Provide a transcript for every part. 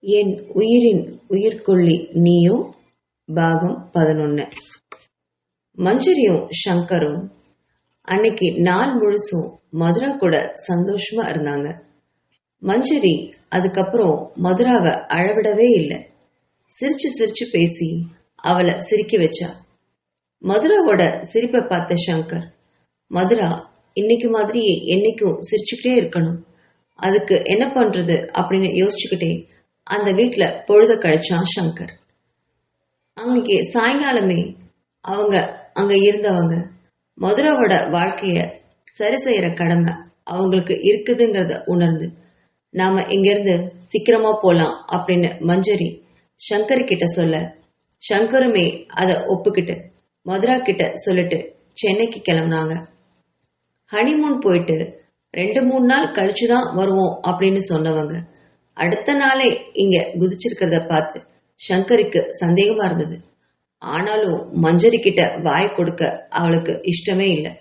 என் உயிரின் உயிர்கொல்லி நீயோ பாகம் 11. மஞ்சரியும் சங்கரும் அன்னைக்கு நாள் முழுசும் மதுரா கூட சந்தோஷமா இருந்தாங்க. மஞ்சரி அதுக்கப்புறம் மதுராவை அழவிடவே இல்லை. சிரிச்சு சிரிச்சு பேசி அவளை சிரிக்க வச்சா. மதுராவோட சிரிப்பை பார்த்த சங்கர், மதுரா இன்னைக்கு மாதிரியே என்னைக்கும் சிரிச்சுக்கிட்டே இருக்கணும், அதுக்கு என்ன பண்றது அப்படின்னு யோசிச்சுக்கிட்டே அந்த வீட்டுல பொழுத கழிச்சான் சங்கர். அன்னைக்கு சாயங்காலமே அவங்க அங்க இருந்தவங்க மதுராவோட வாழ்க்கைய சரி செய்யற கடமை அவங்களுக்கு இருக்குதுங்கிறத உணர்ந்து, நாம இங்கிருந்து சீக்கிரமா போலாம் அப்படின்னு மஞ்சரி சங்கர் கிட்ட சொல்ல, சங்கருமே அதை ஒப்புக்கிட்டு மதுரா கிட்ட சொல்லிட்டு சென்னைக்கு கிளம்புனாங்க. ஹனிமூன் போயிட்டு 2-3 நாள் கழிச்சுதான் வருவோம் அப்படின்னு சொன்னவங்க அடுத்த நாளே இங்க குதிச்சிருக்கிறத பார்த்து சங்கருக்கு சந்தேகமா இருந்தது. ஆனாலும் மஞ்சரி கிட்ட வாய் கொடுக்க அவளுக்கு இஷ்டமே இல்லை.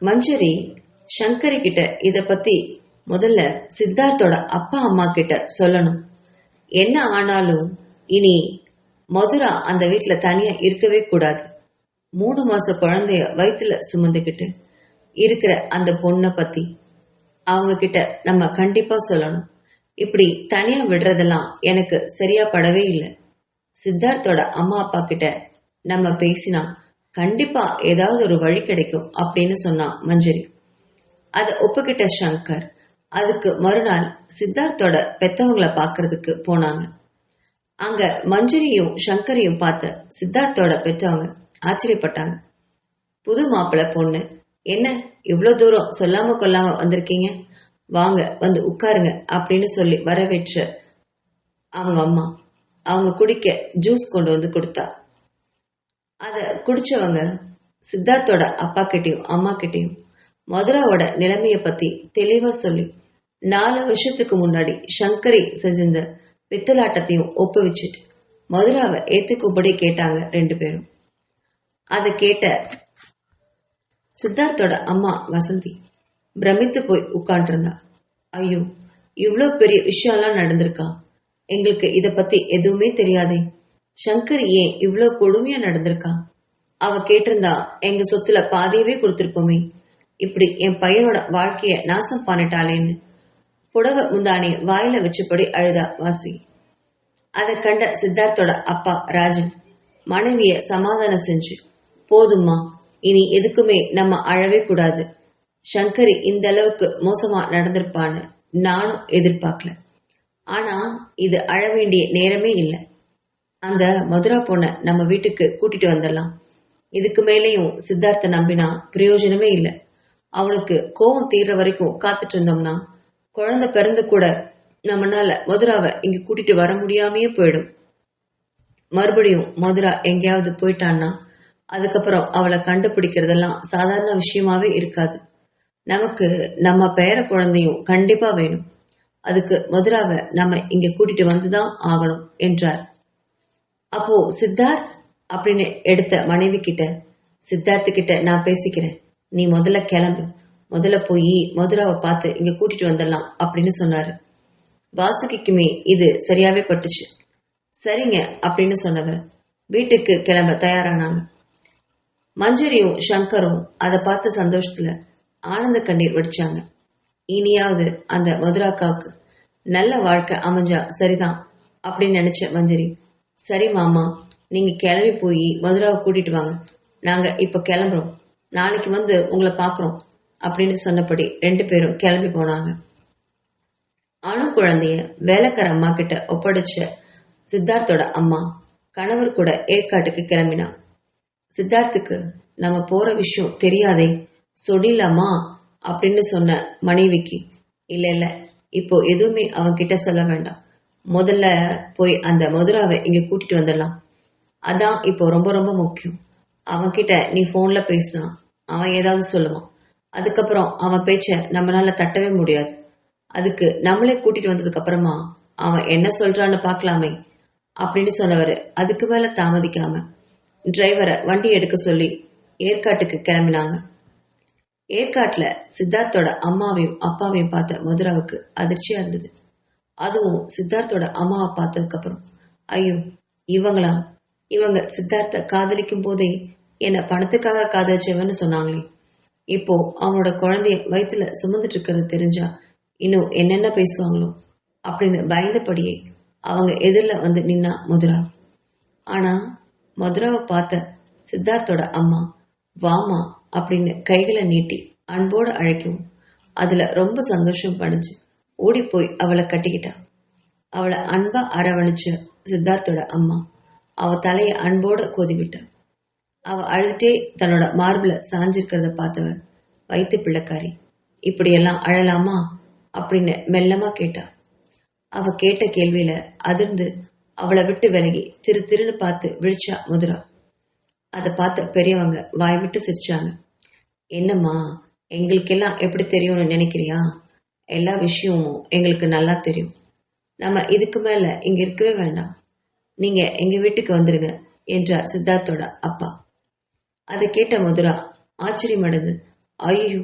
மஞ்சரி சங்கரி கிட்ட இத பத்தி முதல்ல சித்தார்த்தோட அப்பா அம்மா கிட்ட சொல்லணும். என்ன ஆனாலும் இனி மதுரா அந்த வீட்டுல தனியா இருக்கவே கூடாது. 3 மாச குழந்தைய வயிற்றுல சுமந்துக்கிட்டு இருக்கிற அந்த பொண்ணை பத்தி அவங்க கிட்ட நம்ம கண்டிப்பா சொல்லணும். இப்படி தனியா விடுறதெல்லாம் எனக்கு சரியா படவே இல்லை. சித்தார்த்தோட அம்மா அப்பா கிட்ட நம்ம பேசினா கண்டிப்பா ஏதாவது ஒரு வழி கிடைக்கும் அப்படின்னு சொன்னா மஞ்சரி. அதை ஒப்புக்கிட்ட சங்கர் அதுக்கு மறுநாள் சித்தார்த்தோட பெத்தவங்களை பாக்குறதுக்கு போனாங்க. அங்க மஞ்சரியும் சங்கரையும் பார்த்த சித்தார்த்தோட பெத்தவங்க ஆச்சரியப்பட்டாங்க. புது மாப்பிள்ளை பொண்ணு, என்ன இவ்வளவு தூரம் சொல்லாம கொல்லாம வந்திருக்கீங்க, வாங்க வந்து உட்காருங்க அப்படின்னு சொல்லி வரவேற்ற அவங்க அம்மா அவங்க குடிக்க ஜூஸ் கொண்டு வந்து கொடுத்தா. அத குடிச்சவங்க சித்தார்த்தோட அப்பா கிட்டையும் அம்மா கிட்டையும் மதுராவோட நிலைமைய பத்தி தெளிவா சொல்லி 4 வருஷத்துக்கு முன்னாடி சங்கரி செஞ்சிருந்த பித்தலாட்டத்தையும் ஒப்புவிச்சுட்டு மதுராவை ஏத்துக்கும்படி கேட்டாங்க 2 பேரும். அதை கேட்ட சித்தார்த்தோட அம்மா வசந்தி பிரமித்து போய் உட்காண்டிருந்தா. ஐயோ, இவ்வளோ பெரிய விஷயம்லாம் நடந்திருக்கா, எங்களுக்கு இத பத்தி எதுவுமே தெரியாதே, சங்கர் ஏன் இவ்வளோ கொடுமையா நடந்திருக்கா, அவ கேட்டிருந்தா எங்க சொத்துல பாதியவே கொடுத்திருப்போமே, இப்படி என் பையனோட வாழ்க்கைய நாசம் பண்ணிட்டாளேன்னு புடவை முந்தானிய வாயில வச்சபடி அழுதா வாசி. அதை கண்ட சித்தார்த்தோட அப்பா ராஜன் மனைவிய சமாதானம் செஞ்சு, போதும்மா, இனி எதுக்குமே நம்ம அழவே கூடாது, சங்கரி இந்த அளவுக்கு மோசமா நடந்திருப்பான்னு நானும் எதிர்பார்க்கல, ஆனா இது அழ வேண்டிய நேரமே இல்லை, அந்த மதுரா பொண்ண நம்ம வீட்டுக்கு கூட்டிட்டு வந்துடலாம், இதுக்கு மேலேயும் சித்தார்த்த நம்பினா பிரயோஜனமே இல்லை, அவனுக்கு கோபம் தீர்ற வரைக்கும் காத்துட்டு இருந்தோம்னா குழந்தை பிறந்து கூட நம்மனால மதுராவை இங்க கூட்டிட்டு வர முடியாமையே போயிடும், மறுபடியும் மதுரா எங்கேயாவது போயிட்டான்னா அதுக்கப்புறம் அவளை கண்டுபிடிக்கிறதெல்லாம் சாதாரண விஷயமாவே இருக்காது, நமக்கு நம்ம பேர குழந்தையும் கண்டிப்பா வேணும், அதுக்கு மதுராவை நம்ம இங்க கூட்டிட்டு வந்துதான் ஆகணும் என்றார். அப்போ சித்தார்த் அப்படின்னு எடுத்த மனைவி கிட்ட, சித்தார்த்து கிட்ட நான் பேசிக்கிறேன், நீ முதல்ல கிளம்பு, முதல்ல போய் மதுராவை பார்த்து இங்க கூட்டிட்டு வந்துடலாம் அப்படின்னு சொன்னாரு. வாசுகிக்குமே இது சரியாவே பட்டுச்சு. சரிங்க அப்படின்னு சொன்னவ வீட்டுக்கு கிளம்ப தயாரானாங்க. மஞ்சரியும் சங்கரும் அதை பார்த்த சந்தோஷத்துல ஆனந்த கண்ணீர் வடிச்சாங்க. இனியாவது அந்த மதுராக்காவுக்கு நல்ல வாழ்க்கை அமைஞ்சா சரிதான் அப்படின்னு நினைச்ச மஞ்சரி, சரி மாமா, நீங்க கிளம்பி போய் மதுராவை கூட்டிட்டு வாங்க, நாங்க இப்ப கிளம்புறோம், நாளைக்கு வந்து உங்களை பாக்குறோம் அப்படின்னு சொன்னபடி 2 பேரும் கிளம்பி போனாங்க. அணு குழந்தைய வேலைக்கார அம்மா கிட்ட ஒப்படைச்ச சித்தார்த்தோட அம்மா கணவர் கூட ஏற்காட்டுக்கு கிளம்பினா. சித்தார்த்துக்கு நம்ம போற விஷயம் தெரியாதே, சொல்லிடலாமா அப்படின்னு சொன்ன மனைவிக்கு, இல்ல இல்ல, இப்போ எதுவுமே அவன் கிட்ட சொல்ல வேண்டாம், முதல்ல போய் அந்த மதுராவை இங்க கூட்டிட்டு வந்துடலாம், அதான் இப்போ ரொம்ப ரொம்ப முக்கியம், அவன் கிட்ட நீ போன்ல பேசினா அவன் ஏதாவது சொல்லுவான், அதுக்கப்புறம் அவன் பேச்ச நம்மளால தட்டவே முடியாது, அதுக்கு நம்மளே கூட்டிட்டு வந்ததுக்கு அப்புறமா அவன் என்ன சொல்றான்னு பாக்கலாமே அப்படின்னு சொன்னவரு அதுக்கு மேல தாமதிக்காம டிரைவரை வண்டி எடுக்க சொல்லி ஏற்காட்டுக்கு கிளம்பினாங்க. ஏற்காட்டுல சித்தார்த்தோட அம்மாவையும் அப்பாவையும் பார்த்த மதுராவுக்கு அதிர்ச்சியா இருந்தது. அதுவும் சித்தார்த்தோட அம்மாவை பார்த்ததுக்கு அப்புறம். ஐயோ, இவங்களா? இவங்க சித்தார்த்த காதலிக்கும் போதே என்னை பணத்துக்காக காதலிச்சவன்னு சொன்னாங்களே, இப்போ அவனோட குழந்தைய வயிற்றுல சுமந்துட்டு இருக்கிறது தெரிஞ்சா இன்னும் என்னென்ன பேசுவாங்களோ அப்படின்னு பயந்தபடியே அவங்க எதிரில் வந்து நின்னா மதுரா. ஆனா மதுராவை பார்த்த சித்தார்த்தோட அம்மா வாமா அப்படின்னு கைகளை நீட்டி அன்போடு அழைக்கவும் அதுல ரொம்ப சந்தோஷம் படைஞ்சு ஓடி போய் அவளை கட்டிக்கிட்டா. அவளை அன்பா அரவணைச்ச சித்தார்த்தோட அம்மா அவ தலைய அன்போட கோதிவிட்டா. அவ அழுதுட்டே தன்னோட மார்பிள சாஞ்சிருக்கிறத பார்த்தவ, வயிற்று பிள்ளைக்காரி, இப்படியெல்லாம் அழலாமா அப்படின்னு மெல்லமா கேட்டா. அவ கேட்ட கேள்வியில அதிர்ந்து அவளை விட்டு விலகி திரு திருன்னு பார்த்து விழிச்சா மதுரா. அதை பார்த்த பெரியவங்க வாய் விட்டு சிரிச்சாங்க. என்னம்மா, எங்களுக்கெல்லாம் எப்படி தெரியும்னு நினைக்கிறியா? எல்லா விஷயமும் எங்களுக்கு நல்லா தெரியும். நம்ம இதுக்கு மேல இங்க இருக்கவே வேண்டாம், நீங்க எங்க வீட்டுக்கு வந்துருங்க என்றார் சித்தார்த்தோட அப்பா. அதை கேட்ட மதுரா ஆச்சரியமடைந்து, ஐயோ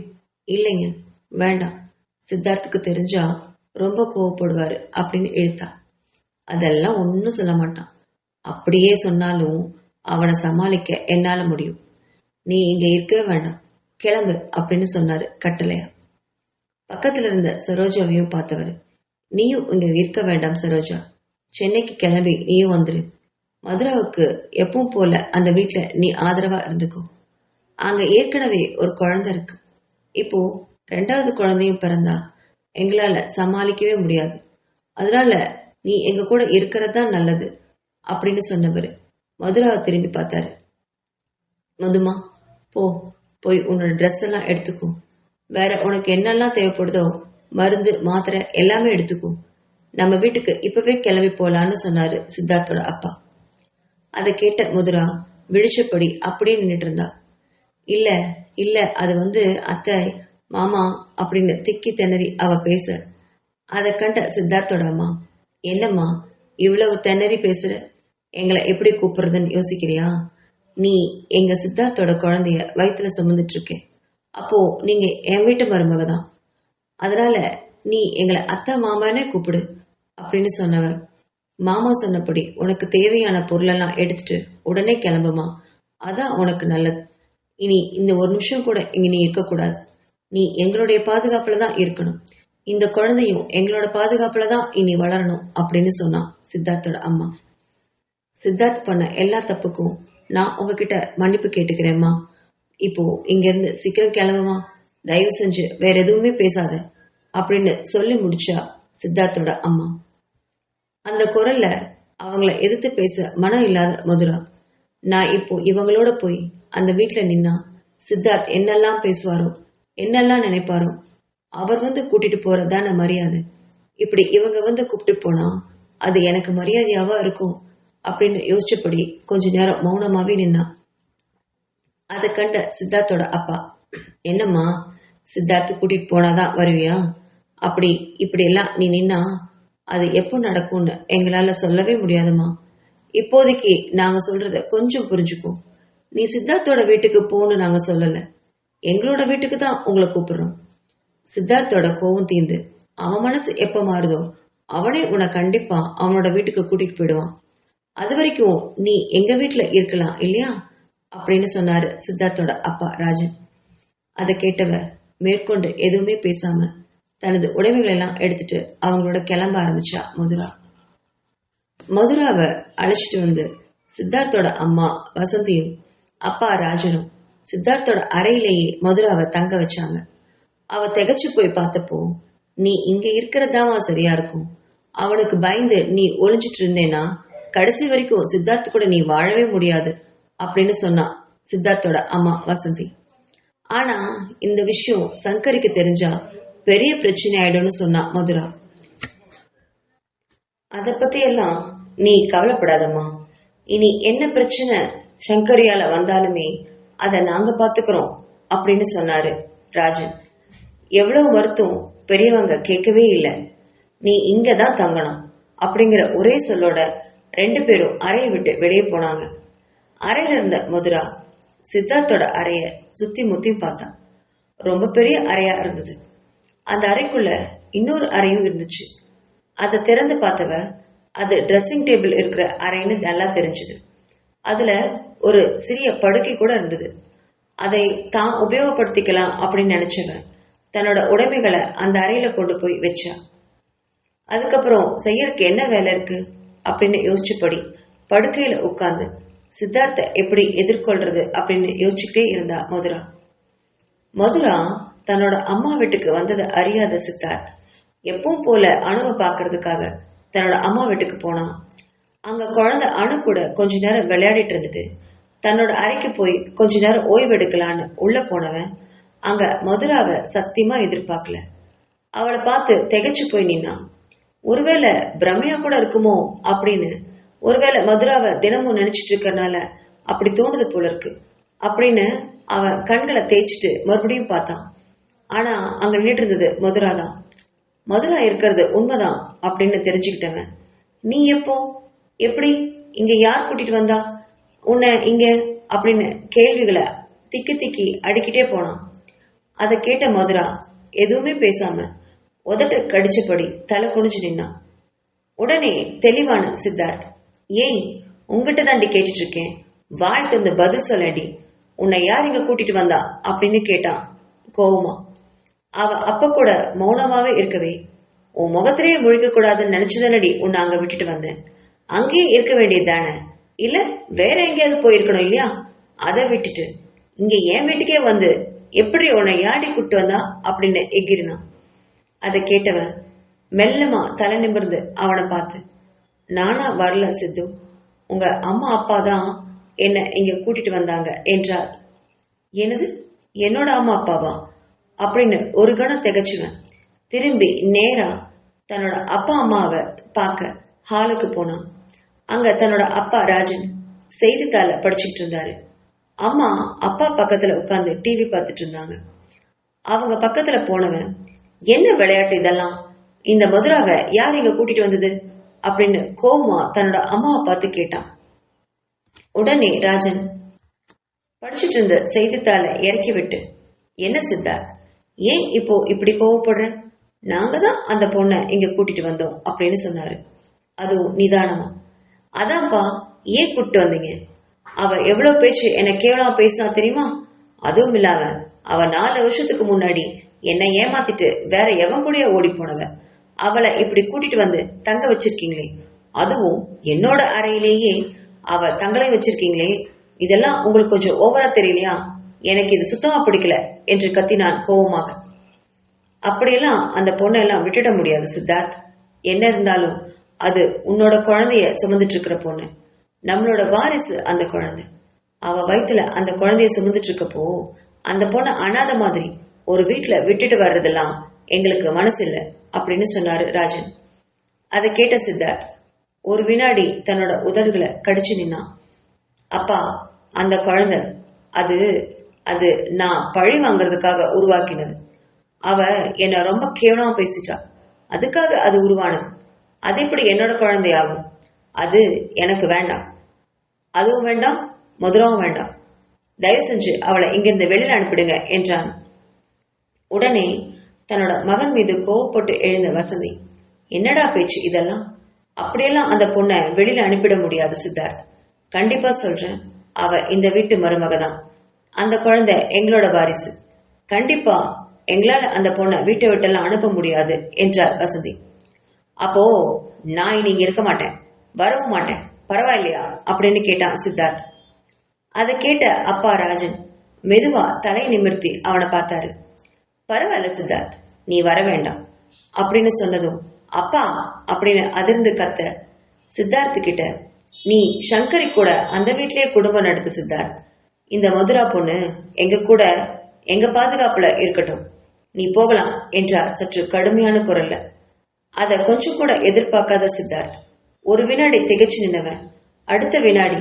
இல்லைங்க, வேண்டாம், சித்தார்த்துக்கு தெரிஞ்சா ரொம்ப கோவப்படுவாரு அப்படின்னு இழுத்தா. அதெல்லாம் ஒன்னும் சொல்ல மாட்டான், அப்படியே சொன்னாலும் அவனை சமாளிக்க என்னால முடியும். நீ இங்க இருக்கவே வேண்டாம், கிளம்பு அப்படின்னு சொன்னாரு கட்டளையா. பக்கத்துல இருந்த சரோஜாவையும் பார்த்தவர், நீயும் இங்க இருக்க வேண்டாம் சரோஜா, சென்னைக்கு கிளம்பி நீயும் வந்துரு. மதுராவுக்கு எப்பவும் போல அந்த வீட்டுல நீ ஆதரவா இருந்துக்கோ. அங்க ஏற்கனவே ஒரு குழந்தை இருக்கு, இப்போ 2வது குழந்தையும் பிறந்தா எங்களால சமாளிக்கவே முடியாது. அதனால நீ எங்க கூட இருக்கிறது தான் நல்லது அப்படின்னு சொன்னவர் மதுராவை திரும்பி பார்த்தாரு. மதுமா, போய் உன்னோட ட்ரெஸ் எல்லாம் எடுத்துக்கோ, வேற உனக்கு என்னெல்லாம் தேவைப்படுதோ மருந்து மாத்திரை எல்லாமே எடுத்துக்கோ, நம்ம வீட்டுக்கு இப்பவே கிளம்பி போலான்னு சொன்னாரு சித்தார்த்தோட அப்பா. அதை கேட்ட மதுரா விழிச்சபடி அப்படியே நின்றுட்டு இருந்தா. இல்ல இல்ல, அது அத்தை மாமா அப்படின்னு திக்கி திணறி அவ பேச அதை கண்ட சித்தார்த்தோட அம்மா, என்னம்மா இவ்வளவு திணறி பேசுற, எங்களை எப்படி கூப்பிடுறதுன்னு யோசிக்கிறியா? நீ எங்க சித்தார்த்தோட குழந்தைய வயிற்றுல சுமந்துட்டு இருக்க, அப்போ நீங்க என் வீட்டு மருமக தான், அதனால நீ எங்களை அத்தை மாமானே கூப்பிடு அப்படின்னு சொன்னவர், மாமா சொன்னபடி உனக்கு தேவையான பொருளெல்லாம் எடுத்துட்டு உடனே கிளம்புமா, அதான் உனக்கு நல்லது. இனி இந்த ஒரு நிமிஷம் கூட இங்க நீ இருக்கக்கூடாது, நீ எங்களுடைய பாதுகாப்புல தான் இருக்கணும், இந்த குழந்தையும் எங்களோட பாதுகாப்புல தான் இனி வளரணும் அப்படின்னு சொன்னான் சித்தார்த்தோட அம்மா. சித்தார்த் பண்ண எல்லா தப்புக்கும் நான் உங்ககிட்ட மன்னிப்பு கேட்டுக்கிறேம்மா, இப்போ இங்க இருந்து சீக்கிரம் கிளம்புமா, தயவு செஞ்சு வேற எதுவுமே பேசாத அப்படின்னு சொல்லி முடிச்சா சித்தார்த்தோட அம்மா. அந்த குரல்ல அவங்கள எதிர்த்து பேச மனம் இல்லாத மதுரா, நான் இப்போ இவங்களோட போய் அந்த வீட்டுல நின்னா சித்தார்த் என்னெல்லாம் பேசுவாரோ என்னெல்லாம் நினைப்பாரோ, அவர் கூட்டிட்டு போறதுதான மரியாதை, இப்படி இவங்க கூப்பிட்டு போனா அது எனக்கு மரியாதையாவா இருக்கும் அப்படின்னு யோசிச்சபடி கொஞ்ச நேரம் மௌனமாவே நின்னா. அதை கண்ட சித்தார்த்தோட அப்பா, என்னம்மா சித்தார்த்து கூட்டிட்டு போனாதான் வருவியா, அப்படி இப்படி எல்லாம் நீ நின்னா அது எப்போ நடக்கும்னு எங்களால சொல்லவே முடியாதுமா, இப்போதைக்கு நாங்க சொல்றத கொஞ்சம் புரிஞ்சுக்கோ, நீ சித்தார்த்தோட வீட்டுக்கு போன்னு நாங்க சொல்லல, எங்களோட வீட்டுக்கு தான் உங்களை கூப்பிடுறோம். சித்தார்த்தோட கோவம் தீர்ந்து அவன் மனசு எப்ப மாறுதோ அவனே உன்னை கண்டிப்பா அவனோட வீட்டுக்கு கூட்டிட்டு போயிடுவான், அது வரைக்கும் நீ எங்க வீட்டுல இருக்கலாம் இல்லையா அப்படின்னு சொன்னாரு சித்தார்த்தோட அப்பா ராஜன். அதை கேட்டவ மேற்கொண்டு எதுவுமே பேசாம தனது உடைமைகள் எல்லாம் எடுத்துட்டு அவங்களோட கிளம்ப ஆரம்பிச்சா மதுரா. மதுராவை அழைச்சிட்டு வந்து சித்தார்த்தோட அம்மா வசந்தியும் அப்பா ராஜனும் சித்தார்த்தோட அறையிலேயே மதுராவை தங்க வச்சாங்க. அவ திகச்சு போய் பார்த்தப்போ, நீ இங்க இருக்கிறதாவா சரியா இருக்கும், அவனுக்கு பயந்து நீ ஒளிஞ்சிட்டு இருந்தேனா கடைசி வரைக்கும் சித்தார்த்த கூட நீ வாழவே முடியாது அப்படின்னு சொன்னா சித்தார்த்தோட அம்மா வசந்தி. ஆனா இந்த விஷயம் சங்கருக்கு தெரிஞ்சா பெரிய பிரச்சனை ஆயிடும்னு சொன்னா மதுரா. அத பத்தி எல்லாம் நீ கவலைப்படாதம்மா, இனி என்ன பிரச்சனை சங்கரியால வந்தாலுமே அதை நாங்க பாத்துக்கிறோம் அப்படின்னு சொன்னாரு ராஜன். எவ்வளவு வருத்தம் பெரியவங்க கேட்கவே இல்லை, நீ இங்கதான் தங்கணும் அப்படிங்கிற ஒரே சொல்லோட 2 பேரும் அறையை விட்டு வெளியே போனாங்க. அறையில இருந்த மதுரா சித்தார்த்தோட அறைய சுத்தி முத்தி பார்த்தா. ரொம்ப பெரிய அறையா இருந்தது. அந்த அறைக்குள்ள இன்னொரு அறையும் இருந்துச்சு. அதை திறந்து பார்த்தவ அது ட்ரெஸ்ஸிங் டேபிள் இருக்கிற அறைன்னு நல்லா தெரிஞ்சுது. அதுல ஒரு சிறிய படுக்கை கூட இருந்தது. அதை தான் உபயோகப்படுத்திக்கலாம் அப்படின்னு நினைச்சவன் தன்னோட உடைமைகளை அந்த அறையில கொண்டு போய் வச்சா. அதுக்கப்புறம் செய்யறதுக்கு என்ன வேலை இருக்கு அப்படின்னு யோசிச்சுப்படி படுக்கையில உட்கார்ந்து சித்தார்த்த எப்படி எதிர்கொள்றது அப்படின்னு யோசிச்சுக்கிட்டே இருந்தா மதுரா. மதுரா தன்னோட அம்மா வீட்டுக்கு வந்ததை அறியாத சித்தார்த் எப்பவும் போல அணுவை பாக்குறதுக்காக தன்னோட அம்மா வீட்டுக்கு போனான். அங்க குழந்தை அணு கூட கொஞ்ச நேரம் விளையாடிட்டு இருந்துட்டு தன்னோட அறைக்கு போய் கொஞ்ச நேரம் ஓய்வு எடுக்கலான்னு உள்ள போனவன் அங்க மதுராவை சத்தியமா எதிர்பார்க்கல. அவளை பார்த்து திகைச்சு போய் நின்னான். ஒருவேளை பிரமையா கூட இருக்குமோ அப்படின்னு, ஒருவேளை மதுராவை தினமும் நினைச்சிட்டு இருக்கறனால அப்படி தோணுது போல இருக்கு அப்படின்னு அவன் கண்களை தேய்ச்சிட்டு மறுபடியும் பார்த்தான். ஆனா அங்க நின்றுட்டு இருந்தது மதுரா தான். மதுரா இருக்கிறது உண்மைதான் அப்படின்னு தெரிஞ்சுக்கிட்டவன், நீ எப்போ, எப்படி, இங்க யார் கூட்டிட்டு வந்தா உன்னை இங்க அப்படின்னு கேள்விகளை திக்கி திக்கி அடிக்கிட்டே போனான். அதை கேட்ட மதுரா எதுவுமே பேசாம உதட்ட கடிச்சபடி தலை குனிஞ்சு நின்னான். உடனே தெளிவான சித்தார்த், ஏய் உங்ககிட்ட தாண்டி கேட்டுட்டு இருக்கேன், வாய் திறந்து பதில் சொல்லடி, உன்னை யார் இங்க கூட்டிட்டு வந்தா அப்படின்னு கேட்டான் கோவமா. அவ அப்ப கூட மௌனமாவே இருக்கவே, உன் முகத்திலேயே முழிக்க கூடாதுன்னு நினைச்சுதானடி உன்னை அங்க விட்டுட்டு வந்தேன், அங்கேயே இருக்க வேண்டியது தானே, இல்ல வேற எங்கேயாவது போயிருக்கணும் இல்லையா, அதை விட்டுட்டு இங்க என் வீட்டுக்கே வந்து எப்படி உன்னை யாடி கூட்டு வந்தா அப்படின்னு எகிரினான். அதை கேட்டவன் மெல்லமா தலை நிமிர்ந்து அவனை பார்த்து, நானா வரல சித்து, உங்க அம்மா அப்பா தான் என்ன இங்க கூட்டிட்டு வந்தாங்க என்றார். என்னது, என்னோட அம்மா அப்பாவா அப்படின்னு ஒரு கணம் திகச்சுவன் திரும்பி நேரா தன்னோட அப்பா அம்மாவை பார்க்க ஹாலுக்கு போனான். அங்க தன்னோட அப்பா ராஜன் செய்தித்தாள படிச்சுட்டு இருந்தாரு. அம்மா அப்பா பக்கத்துல உட்கார்ந்து டிவி பார்த்துட்டு இருந்தாங்க. அவங்க பக்கத்துல போனவன், என்ன விளையாட்டு இதெல்லாம், இந்த மதுராவை யார் இங்க கூட்டிட்டு வந்தது அப்படின்னு கோவமா தன்னோட அம்மாவை பார்த்து கேட்டான். உடனே ராஜன் படிச்சுட்டு இருந்த செய்தித்தாளை இறக்கி விட்டு, என்ன சித்தார்த், ஏன் இப்போ இப்படி கோவப்படுற, நாங்க தான் அந்த பொண்ணை இங்க கூட்டிட்டு வந்தோம் அப்படின்னு சொன்னாரு. அதுவும் நிதானமா. அதான்ப்பா, ஏன் கூப்பிட்டு வந்தீங்க, அவ எவ்வளவு பேச்சு என்ன கேவலமா பேசினா தெரியுமா, அதுவும் இல்லாம அவ 4 வருஷத்துக்கு முன்னாடி என்னை ஏமாத்திட்டு வேற எவன் கூடய ஓடி போனவ, அவளை இப்படி கூட்டிட்டு வந்து தங்க வச்சிருக்கீங்களே, அதுவும் என்னோட அறையிலேயே அவ தங்களை வச்சிருக்கீங்களே, இதெல்லாம் உங்களுக்கு கொஞ்சம் ஓவரா தெரியலையா, எனக்கு இது சுத்தமா பிடிக்கல என்று கத்தினான் கோவமாக. அப்படியெல்லாம் அந்த பொண்ணெல்லாம் விட்டுட முடியாது சித்தார்த், என்ன இருந்தாலும் அது உன்னோட குழந்தைய சுமந்துட்டு இருக்கிற பொண்ணு, நம்மளோட வாரிசு அந்த குழந்தை, அவ வயிற்றுல அந்த குழந்தைய சுமந்துட்டு இருக்கப்போ அந்த பொண்ணை அனாத மாதிரி ஒரு வீட்டுல விட்டுட்டு வர்றதெல்லாம் எங்களுக்கு மனசு இல்லை அப்படின்னு சொன்னாரு ராஜன். அதை கேட்ட சித்தார்த் ஒரு வினாடி தன்னோட உதடுகளை கடிச்சு நின்னான். அப்பா, அந்த குழந்தை அது அது நான் பழி வாங்கறதுக்காக உருவாக்கினது, அவ என்ன ரொம்ப கேவலமா பேசிட்டா, அதுக்காக அது உருவானது, அது எப்படி என்னோட குழந்தையாகும், அது எனக்கு வேண்டாம், அதுவும் வேண்டாம் மதுராவும் வேண்டாம், தயவு செஞ்சு அவளை இங்கிருந்து வெளியில அனுப்பிடுங்க என்றான். உடனே தன்னோட மகன் மீது கோவப்பட்டு எழுந்த வசந்தி, என்னடா பேச்சு இதெல்லாம், அப்படியெல்லாம் அந்த பொண்ணை வெளியில அனுப்பிட முடியாது சித்தார்த், கண்டிப்பா சொல்றேன், அவ இந்த வீட்டு மருமக தான், அந்த குழந்தை எங்களோட வாரிசு, கண்டிப்பா எங்களால அந்த பொண்ணை வீட்டை விட்டெல்லாம் அனுப்ப முடியாது என்றார் வசந்தி. அப்போ நான் இனி இங்க இருக்க மாட்டேன், வரவும் மாட்டேன், பரவாயில்லையா அப்படின்னு கேட்டான் சித்தார்த். அதை கேட்ட அப்பா ராஜன் மெதுவா தலை நிமிர்த்தி அவனை பார்த்தாரு. பரவாயில்ல சித்தார்த், நீ வர வேண்டாம் அப்படின்னு சொன்னதும் அப்பா அப்படின்னு அதிர்ந்து கத்த சித்தார்த்து கிட்ட, நீ சங்கரி கூட அந்த வீட்லயே குடும்பம் நடத்து சித்தார்த், இந்த மதுரா பொண்ணு எங்க கூட எங்க பாதுகாப்புல இருக்கட்டும், நீ போகலாம் என்றார் சற்று கடுமையான குரல்ல. அத கொஞ்சம் கூட எதிர்பார்க்காத சித்தார்த் ஒரு வினாடி திகைச்சு நின்னவன் அடுத்த வினாடி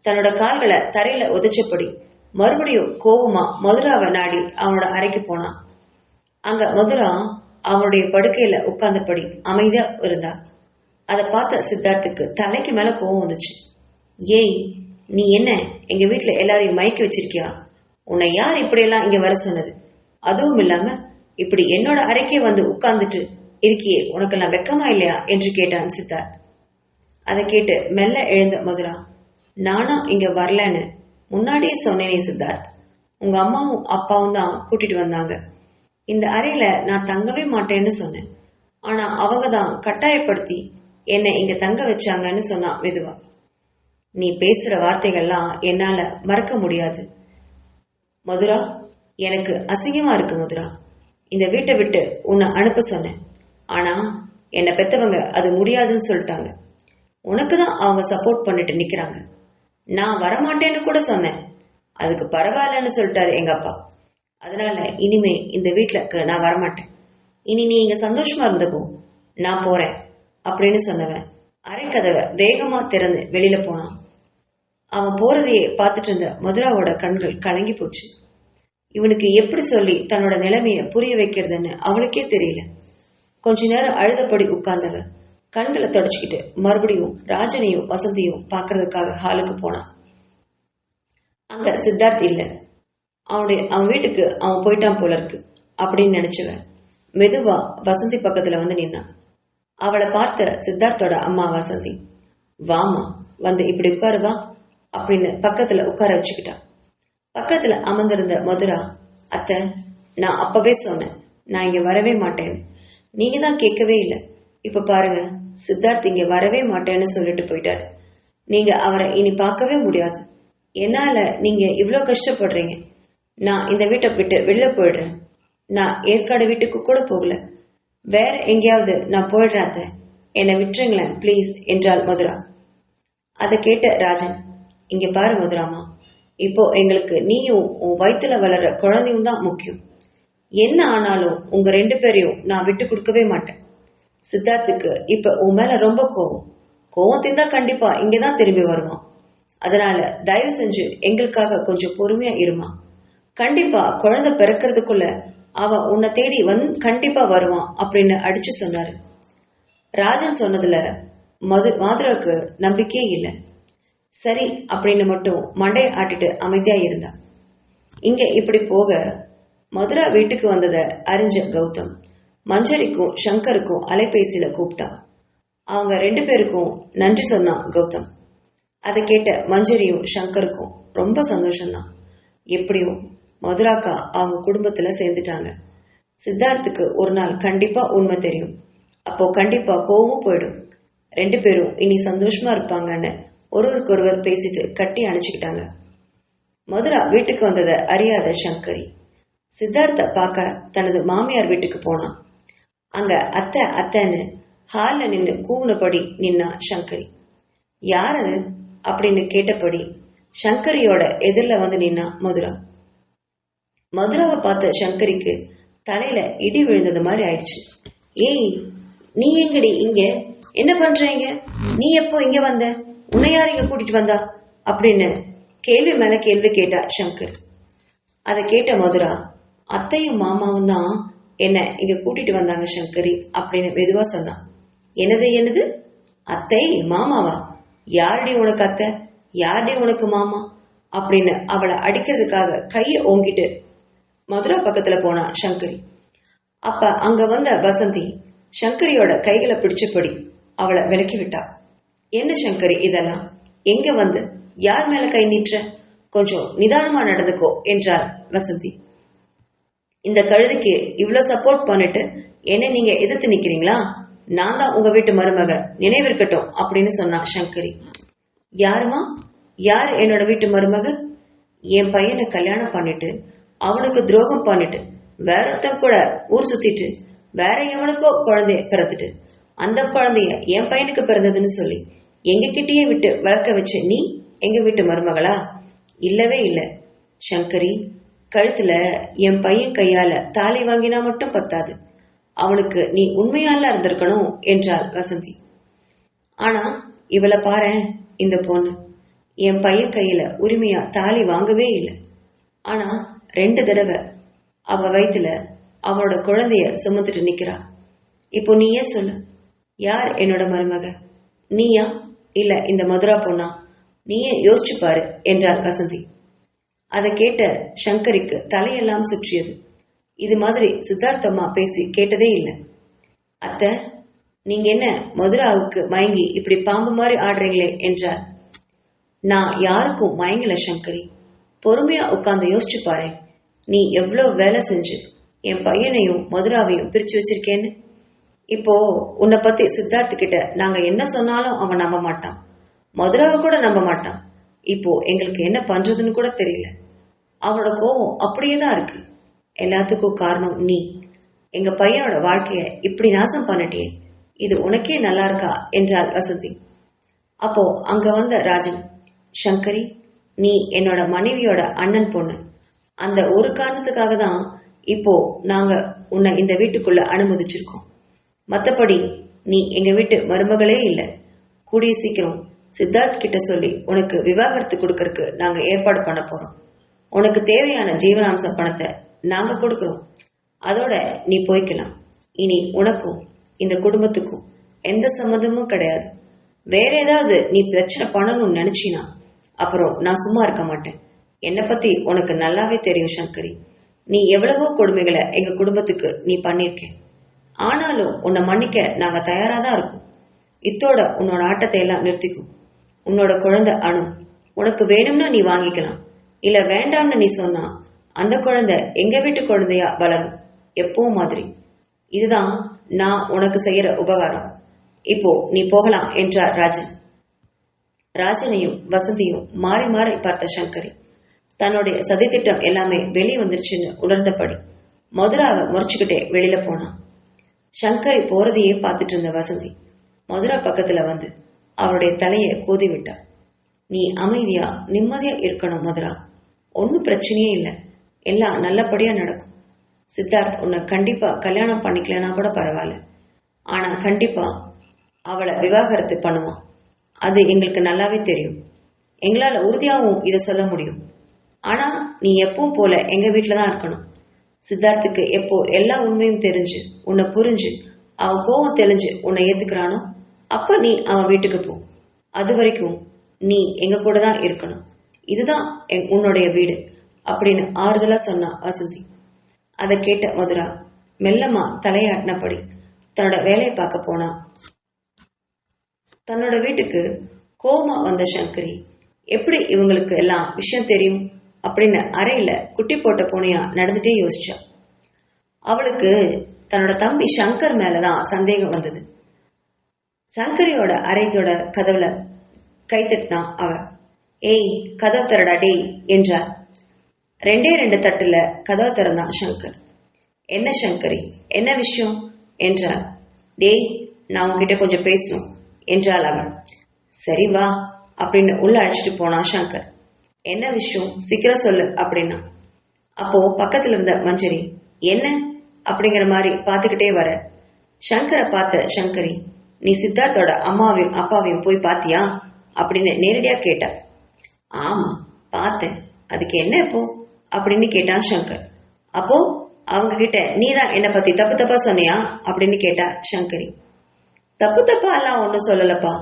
தன்னோட கால்களை தரையில உதைச்சபடி மறுபடியும் கோவமா மதுராவை நாடி அவனோட அறைக்கு போனான். அங்க மதுரா அவனுடைய படுக்கையில உட்கார்ந்தபடி அமைதியா இருந்தா. அதை பார்த்த சித்தார்த்துக்கு தலைக்கு மேல கோவம் வந்துச்சு. ஏய், நீ என்ன எங்க வீட்டுல எல்லாரையும் மயக்கி வச்சிருக்கியா, உன்னை யார் இப்படியெல்லாம் இங்க வர சொன்னது, அதுவும் இல்லாம இப்படி என்னோட அறைக்கே வந்து உட்கார்ந்துட்டு இருக்கியே, உனக்கெல்லாம் வெக்கமா இல்லையா என்று கேட்டான் சித்தார்த். அதை கேட்டு மெல்ல எழுந்த மதுரா, நானா இங்க வரலன்னு முன்னாடியே சொன்னேனே சித்தார்த். உங்க அம்மாவும் அப்பாவும் தான் கூட்டிட்டு வந்தாங்க. இந்த அறையில நான் தங்கவே மாட்டேன்னு சொன்னேன். ஆனா அவங்க தான் கட்டாயப்படுத்தி என்னை இங்க தங்க வச்சாங்கன்னு சொன்னா மெதுவா. நீ பேசுற வார்த்தைகள்லாம் என்னால மறக்க முடியாது மதுரா. எனக்கு அசிங்கமா இருக்கு மதுரா. இந்த வீட்டை விட்டு உன்னை அனுப்ப சொன்னேன். ஆனா என்னை பெத்தவங்க அது முடியாதுன்னு சொல்லிட்டாங்க. உனக்கு தான் அவங்க சப்போர்ட் பண்ணிட்டு நிக்கிறாங்க. நான் வரமாட்டேன்னு கூட சொன்னேன். அதுக்கு பரவாயில்லன்னு சொல்லிட்டாரு எங்க அப்பா. அதனால இனிமே இந்த வீட்டுல நான் வரமாட்டேன். இனி நீ இங்க சந்தோஷமா இருந்துக்கோ, நான் போறேன் அப்படின்னு சொன்னவன் அரைக்கதவை வேகமா திறந்து வெளியில போனான். அவன் போறதையே பார்த்துட்டு இருந்த மதுராவோட கண்கள் கலங்கி போச்சு. இவனுக்கு எப்படி சொல்லி தன்னோட நிலைமைய புரிய வைக்கிறதுன்னு அவளுக்கே தெரியல. கொஞ்ச நேரம் அழுதபடி உட்கார்ந்தவ கண்களை தொடச்சுக்கிட்டு மறுபடியும் ராஜனையும் வசந்தியும் பாக்குறதுக்காக ஹாலுக்கு போனான். அங்க சித்தார்த் இல்ல. அவன் வீட்டுக்கு அவன் போயிட்டான் போல இருக்கு அப்படின்னு நினைச்சவன் மெதுவா வசந்தி பக்கத்துல வந்து நின்னான். அவளை பார்த்த சித்தார்த்தோட அம்மா வசந்தி, வாமா வந்து இப்படி உட்காரு வா அப்படின்னு பக்கத்துல உட்கார வச்சுக்கிட்டான். பக்கத்துல அமர்ந்திருந்த மதுரா, அத்தை, நான் அப்பவே சொன்னேன் நான் இங்க வரவே மாட்டேன். நீங்க தான் கேட்கவே இல்லை. இப்ப பாருங்க, சித்தார்த் இங்க வரவே மாட்டேன்னு சொல்லிட்டு போயிட்டாரு. நீங்க அவரை இனி பார்க்கவே முடியாது. என்னால நீங்க இவ்வளவு கஷ்டப்படுறீங்க. நான் இந்த வீட்டை விட்டு வெளியில போயிடுறேன். நான் ஏற்காடு வீட்டுக்கு கூட போகல. வேற எங்கேயாவது நான் போயிடுறேன் அத்தை, என்னை விட்டுருங்களேன் பிளீஸ் என்றாள் மதுரா. அதை கேட்ட ராஜன், இங்க பாரு மதுராமா, இப்போ எங்களுக்கு நீயும் உன் வயிற்றுல வளர்ற குழந்தையும் தான் முக்கியம். என்ன ஆனாலும் உங்க 2 பேரையும் நான் விட்டு கொடுக்கவே மாட்டேன். சித்தார்த்துக்கு இப்ப உன் மேல ரொம்ப கோவம் தீர்ந்தா கண்டிப்பா இங்கதான் திரும்பி வருவான். அதனால தயவு செஞ்சு எங்களுக்காக கொஞ்சம் பொறுமையா இருமா. கண்டிப்பா குழந்தை பிறக்கிறதுக்குள்ள அவன் உன்னை தேடி கண்டிப்பா வருவான் அப்படின்னு அடிச்சு சொன்னாரு. ராஜன் சொன்னதுல மதுராக்கு நம்பிக்கையே இல்லை. சரி அப்படின்னு மட்டும் மண்டையை ஆட்டிட்டு அமைதியா இருந்தா. இங்க இப்படி போக மதுரா வீட்டுக்கு வந்ததை அறிஞ்ச கௌதம் மஞ்சரிக்கும் சங்கருக்கும் அலைபேசியில கூப்பிட்டான். அவங்க 2 பேருக்கும் நன்றி சொன்னான் கௌதம். அதை கேட்ட மஞ்சரியும் சங்கருக்கும் ரொம்ப சந்தோஷம்தான். எப்படியும் மதுராக்கா அவங்க குடும்பத்துல சேர்ந்துட்டாங்க. சித்தார்த்துக்கு ஒரு நாள் கண்டிப்பா உண்மை தெரியும். அப்போ கண்டிப்பா கோவமும் போயிடும். 2 பேரும் இனி சந்தோஷமா இருப்பாங்கன்னு ஒருவருக்கொருவர் பேசிட்டு கட்டி அணைச்சுக்கிட்டாங்க. மதுரா வீட்டுக்கு வந்ததை அறியாத சங்கரி சித்தார்த்த பார்க்க தனது மாமியார் வீட்டுக்கு போனான். அங்க அத்தை அத்தைன்னு ஹால்ல நின்று கூவுனபடி நின்னா சங்கரி. யார் அது அப்படின்னு கேட்டபடி சங்கரியோட எதிரில வந்து நின்னா மதுரா. மதுராவை பார்த்த சங்கரிக்கு தலையில இடி விழுந்தது மாதிரி ஆயிடுச்சு. ஏய், நீ எங்கடி இங்க? என்ன பண்றீங்க? நீ எப்போ இங்க வந்த? உன்னை யார் இங்க கூட்டிட்டு வந்தா அப்படின்னு கேள்வி மேல கேள்வி கேட்டா சங்கர். அதை கேட்ட மதுரா, அத்தையும் மாமாவும் தான் என்ன இங்க கூட்டிட்டு வந்தாங்க சங்கரி அப்படின்னு மெதுவா சொன்னான். என்னது அத்தை மாமாவா? யாருடைய உனக்கு அத்தை, யாருடைய உனக்கு மாமா அப்படின்னு அவளை அடிக்கிறதுக்காக கையை ஓங்கிட்டு மதுரா பக்கத்துல போனா சங்கரி. அப்ப அங்க வந்த வசந்தி சங்கரியோட கைகளை பிடிச்சபடி அவளை விலக்கி விட்டா. என்ன சங்கரி இதெல்லாம்? எங்க வந்து யார் மேல கை நீட்டுற? கொஞ்சம் நிதானமா நடந்துக்கோ என்றாள் வசந்தி. இந்த கழுதைக்கு இவ்வளவு சப்போர்ட் பண்ணிட்டு என்ன நீங்க எதிர்த்து நிக்கிறீங்களா? நான் தான் உங்க வீட்டு மருமக, நினைவிருக்கட்டும் அப்படின்னு சொன்னா சங்கரி. யாருமா? யார் என்னோட வீட்டு மருமக? என் பையனை கல்யாணம் பண்ணிட்டு அவனுக்கு துரோகம் பண்ணிட்டு வேறொருத்தன் கூட ஊர் சுத்திட்டு வேற எவனுக்கோ குழந்தைய பிறந்துட்டு அந்த குழந்தைய என் பையனுக்கு பிறந்ததுன்னு சொல்லி எங்க கிட்டயே விட்டு வளர்க்க வச்ச நீ எங்க வீட்டு மருமகளா? இல்லவே இல்லை சங்கரி. கழுத்துல என் பையன் கையால தாலி வாங்கினா மட்டும் பத்தாது, அவனுக்கு நீ உண்மையால இருந்திருக்கணும் என்றாள் வசந்தி. ஆனா இவளை பாரு, இந்த பொண்ணு என் பையன் கையில உரிமையா தாலி வாங்கவே இல்லை. ஆனா 2 தடவை அவ வயிற்றுல அவனோட குழந்தைய சுமந்துட்டு நிக்கிறா. இப்போ நீயே சொல்லு, யார் என்னோட மருமக? நீயா இல்ல இந்த மதுரா பொண்ணா? நீயே யோசிச்சு பாரு என்றாள் வசந்தி. அதை கேட்ட சங்கரிக்கு தலையெல்லாம் சுற்றியது. இது மாதிரி சித்தார்த்தம்மா பேசி கேட்டதே இல்லை. அத்தை, நீங்க என்ன மதுராவுக்கு மயங்கி இப்படி பாம்பு மாதிரி ஆடுறீங்களே என்றார். நான் யாருக்கும் மயங்கல சங்கரி. பொறுமையா உட்கார்ந்து யோசிச்சு பாரு. நீ எவ்வளவு வேலை செஞ்சு என் பையனையும் மதுராவையும் பிரிச்சு வச்சிருக்கேன்னு. இப்போ உன்னை பத்தி சித்தார்த்து கிட்ட நாங்க என்ன சொன்னாலும் அவன் நம்ப மாட்டான். மதுராவை கூட நம்ப மாட்டான். இப்போ எங்களுக்கு என்ன பண்றதுன்னு கூட தெரியல. அவனோட கோபம் அப்படியே தான் இருக்கு. எல்லாத்துக்கும் காரணம் நீ. எங்க பையனோட வாழ்க்கைய இப்படி நாசம் பண்ணிட்டியே, இது உனக்கே நல்லா இருக்கா என்றாள் வசந்தி. அப்போ அங்க வந்த ராஜன், சங்கரி, நீ என்னோட மனைவியோட அண்ணன் பொண்ணு. அந்த ஒரு காரணத்துக்காக தான் இப்போ நாங்க உன்னை இந்த வீட்டுக்குள்ள அனுமதிச்சிருக்கோம். மத்தபடி நீ எங்க வீட்டு மருமகளே இல்லை. கூடிய சீக்கிரம் சித்தார்த் கிட்ட சொல்லி உனக்கு விவாகரத்து கொடுக்கறதுக்கு நாங்க ஏற்பாடு பண்ண போறோம். உனக்கு தேவையான ஜீவனாம்ச பணத்தை நாங்க கொடுக்கறோம். அதோட நீ போய்க்கலாம். இனி உனக்கும் இந்த குடும்பத்துக்கும் எந்த சம்மந்தமும் கிடையாது. வேற ஏதாவது நீ பிரச்சனை பண்ணணும்னு நினைச்சினா அப்புறம் நான் சும்மா இருக்க மாட்டேன். என்னை பத்தி உனக்கு நல்லாவே தெரியும் சங்கரி. நீ எவ்வளவோ கொடுமைகளை எங்க குடும்பத்துக்கு நீ பண்ணிருக்க. ஆனாலும் உன்னை மன்னிக்க நாங்க தயாரா தான் இருக்கோம். இத்தோட உன்னோட ஆட்டத்தை எல்லாம் நிறுத்திக்கும். உன்னோட குழந்தை அணு உனக்கு வேணும்னா நீ வாங்கிக்கலாம். இல்ல வேண்டாம்னு நீ சொன்னா அந்த குழந்தை எங்க வீட்டு குழந்தையா வளரும், எப்பவும் மாதிரி. இதுதான் நான் உனக்கு செய்யற உபகாரம். இப்போ நீ போகலாம் என்றார் ராஜன். ராஜனையும் வசந்தியும் மாறி மாறி பார்த்த சங்கரி தன்னுடைய சதித்திட்டம் எல்லாமே வெளியே வந்துருச்சுன்னு உணர்ந்தபடி மதுராவை முறைச்சுக்கிட்டே வெளியில போனான். சங்கரி போறதையே பார்த்துட்டு இருந்த வசந்தி மதுரா பக்கத்துல வந்து அவருடைய தலையை கோதி விட்டா. நீ அமைதியா நிம்மதியா இருக்கணும் மதுரா. ஒன்னும் பிரச்சனையே இல்லை. எல்லாம் நல்லபடியா நடக்கும். சித்தார்த் உன்னை கண்டிப்பா கல்யாணம் பண்ணிக்கலனா கூட பரவாயில்ல. ஆனா கண்டிப்பா அவளை விவாகரத்து பண்ணுவான். அது எங்களுக்கு நல்லாவே தெரியும். எங்களால உறுதியாகவும் இதை சொல்ல முடியும். ஆனா நீ எப்பவும் போல எங்க வீட்டுல தான் இருக்கணும். சித்தார்த்துக்கு எப்போ எல்லா உண்மையும் தெரிஞ்சு உன்னை புரிஞ்சு அவன் கோவம் தெளிஞ்சு உன்னை ஏத்துக்கிறானோ அப்ப நீ அவன் வீட்டுக்கு போ. அது வரைக்கும் நீ எங்க கூட தான் இருக்கணும். இதுதான் உன்னுடைய வீடு அப்படின்னு ஆறுதலா சொன்னா வசந்தி. அதை கேட்ட மதுரா மெல்லமா தலையாட்டினபடி தன்னோட வேலையை பார்க்க போனா. தன்னோட வீட்டுக்கு கோவமா வந்த சங்கரி எப்படி இவங்களுக்கு எல்லாம் விஷயம் தெரியும் அப்படின்னு அறையில குட்டி போட்ட பூனையா நடந்துட்டே யோசிச்சா. அவளுக்கு தன்னோட தம்பி சங்கர் மேலதான் சந்தேகம் வந்தது. சங்கரியோட அறையோட கதவுல கை தட்டினா அவ. ஏய், கதவு திறடா டேய் என்றார். 2 தட்டுல கதவை திறந்தான் சங்கர். என்ன சங்கரி, என்ன விஷயம் என்றார். டேய், நான் உன்கிட்ட கொஞ்சம் பேசணும் என்றாள் அவள். சரி வா அப்படின்னு உள்ள அழைச்சிட்டு போனா சங்கர். என்ன விஷயம், சீக்கிரம் சொல்லு அப்படின்னா. அப்போ பக்கத்துல இருந்த மஞ்சரி என்ன அப்படிங்கிற மாதிரி பார்த்துக்கிட்டே வர சங்கரை பார்த்த சங்கரி, நீ சித்தார்த்தோட அம்மாவையும் அப்பாவையும் போய் பாத்தியா அப்படின்னு நேரடியா கேட்டா. ஆமா பார்த்தேன், அதுக்கு என்ன இப்போ அப்படின்னு கேட்டான் சங்கர். அப்போ அவங்க கிட்ட நீதான் என்னை பத்தி தப்பு தப்பா சொன்னியா அப்படின்னு கேட்டா சங்கரி. தப்பு தப்பா எல்லாம் ஒன்னும் சொல்லலப்பா,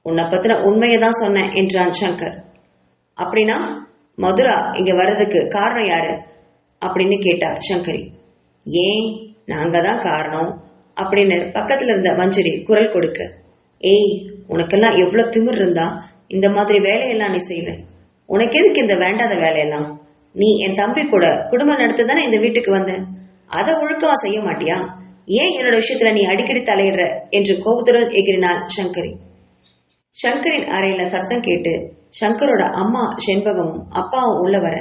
உன்னை பத்தின உண்மையை தான் சொன்னேன் என்றான் சங்கர். அப்படின்னா மதுரா இங்க வர்றதுக்கு காரணம் யாரு அப்படின்னு கேட்டா சங்கரி. ஏன், நாங்க தான் காரணம் அப்படின்னு பக்கத்துல இருந்த மஞ்சரி குரல் கொடுக்க. ஏய், உனக்கெல்லாம் எவ்வளவு திமிர் இருந்தா இந்த மாதிரி வேலையெல்லாம் நீ செய்வ? உனக்கு எதுக்கு இந்த வேண்டாத வேலையெல்லாம்? நீ என் தம்பி கூட குடும்பம் நடத்த தானே இந்த வீட்டுக்கு வந்த. அதை ஒழுக்கமா செய்ய மாட்டியா? ஏன் என்னோட விஷயத்துல நீ அடிக்கடி தலையிடுற என்று கோபத்துடன் எகிரினாள் சங்கரி. சங்கரின் அறையில சத்தம் கேட்டு சங்கரோட அம்மா செண்பகமும் அப்பாவும் உள்ள வர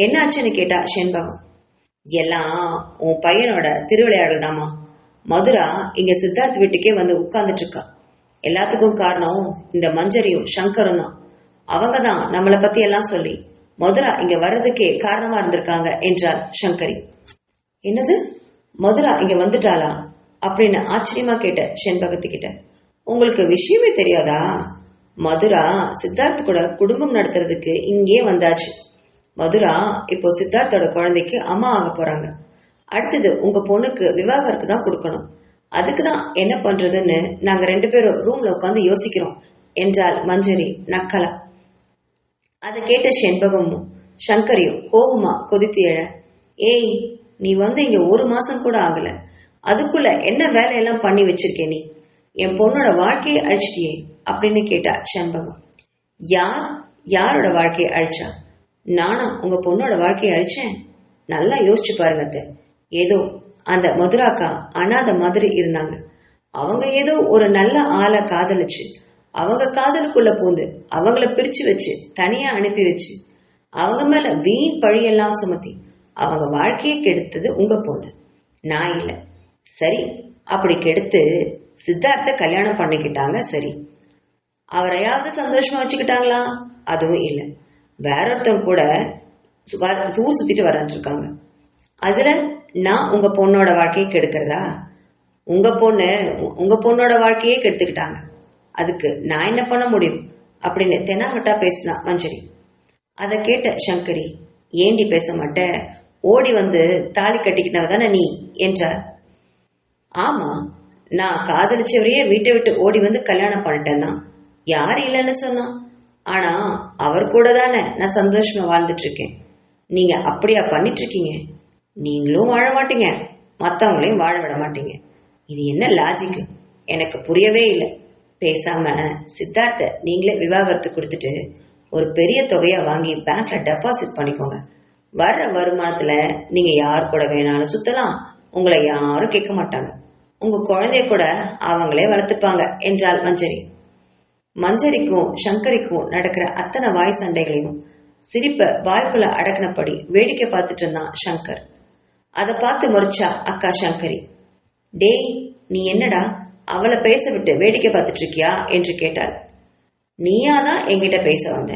என்னாச்சுன்னு கேட்டா செண்பகம். எல்லாம் உன் பையனோட திருவிளையாடல் தாமா. மதுரா இங்க சித்தார்த் வீட்டுக்கே வந்து உட்கார்ந்துட்டு இருக்கா. எல்லாத்துக்கும் காரணம் இந்த மஞ்சரியும் சங்கரும் தான். அவங்க தான் நம்மளை பத்தி எல்லாம் சொல்லி மதுரா இங்க வர்றதுக்கே காரணமா இருந்திருக்காங்க என்றார் சங்கரி. என்னது, மதுரா இங்க வந்துட்டாளா அப்படின்னு ஆச்சரியமா கேட்ட செண்பகத்துக்கிட்ட. உங்களுக்கு விஷயமே தெரியாதா? மதுரா சித்தார்த் கூட குடும்பம் நடத்துறதுக்கு இங்கே வந்தாச்சு. மதுரா இப்போ சித்தார்த்தோட குழந்தைக்கு அம்மா ஆக போறாங்க. அடுத்தது உங்க பொண்ணுக்கு விவாகரத்து தான் கொடுக்கணும். அதுக்குதான் என்ன பண்றதுன்னு நாங்க 2 பேரும் ரூம்ல உட்காந்து யோசிக்கிறோம் என்றாள் மஞ்சரி நக்கலா. அதை கேட்ட செண்பகமும் சங்கரியும் கோபமா கொதித்து எழ. ஏய், நீ வந்து இங்க 1 மாசம் கூட ஆகல. அதுக்குள்ள என்ன வேலையெல்லாம் பண்ணி வச்சிருக்கே நீ? என் பொண்ணோட வாழ்க்கையை அழிச்சிட்டியே அப்படின்னு கேட்டா செண்பகம். யாரோட வாழ்க்கையை அழிச்சா? நானா உங்க பொண்ணோட வாழ்க்கையை அழிச்சேன்? நல்லா யோசிச்சு பாருங்க அத்தை. ஏதோ அந்த மதுராக்கா அனாத மாதிரி இருந்தாங்க. அவங்க ஏதோ ஒரு நல்ல ஆளை காதலிச்சு அவங்க காதலுக்குள்ள பூந்து அவங்கள பிரிச்சு வச்சு தனியா அனுப்பி வச்சு அவங்க மேல வீண் பழியெல்லாம் சுமத்தி அவங்க வாழ்க்கையை கெடுத்தது உங்க பொண்ணு, நான் இல்லை. சரி, அப்படி கெடுத்து சித்தார்த்த கல்யாணம் பண்ணிக்கிட்டாங்க. சரி, அவரையாவது சந்தோஷமா வச்சுக்கிட்டாங்களா? அதுவும் இல்லை. வேற ஒருத்தவங்க கூட ஊர் சுத்திட்டு வரன்னு இருக்காங்க. அதுல நான் உங்க பொண்ணோட வாழ்க்கையை கெடுக்கிறதா? உங்க பொண்ணோட வாழ்க்கையே கெடுத்துக்கிட்டாங்க. அதுக்கு நான் என்ன பண்ண முடியும் அப்படின்னு தெனாவட்டா பேசினா மஞ்சரி. அதை கேட்ட சங்கரி, ஏண்டி பேச மாட்ட? ஓடி வந்து தாலி கட்டிக்கிட்டவ தானே நீ என்றார். ஆமா, நான் காதலிச்சவரையே வீட்டை விட்டு ஓடி வந்து கல்யாணம் பண்ணிட்டேன் தான். யார் இல்லைன்னு சொன்னா? ஆனா அவர் கூட தானே நான் சந்தோஷமா வாழ்ந்துட்டு இருக்கேன். நீங்க அப்படியா பண்ணிட்டு இருக்கீங்க? நீங்களும் வாழ மாட்டீங்க, மற்றவங்களையும் வாழ விட மாட்டீங்க. இது என்ன லாஜிக்கு? எனக்கு புரியவே இல்லை. பேசாம சித்தார்த்த நீங்களே விவாகரத்து கொடுத்துட்டு ஒரு பெரிய தொகையா வாங்கி பேங்க்ல டெபாசிட் பண்ணிக்கோங்க. வர்ற வருமானத்துல நீங்க யார் கூட வேணாலும் சுத்தலாம், உங்களை யாரும் கேட்க மாட்டாங்க. உங்க குழந்தைய கூட அவங்களே வளர்த்துப்பாங்க என்றாள் மஞ்சரி. மஞ்சரிக்கும் சங்கரிக்கும் நடக்கிற அத்தனை வாய் சண்டைகளையும் சிரிப்ப வாய்க்குள்ள அடக்கினபடி வேடிக்கை பார்த்துட்டு இருந்தான் சங்கர். அதை பார்த்து முறைச்சா அக்கா சங்கரி. டேய், நீ என்னடா அவளை பேச விட்டு வேடிக்கை பார்த்துட்டு இருக்கியா என்று கேட்டாள். நீயா தான் என்கிட்ட பேச வந்த,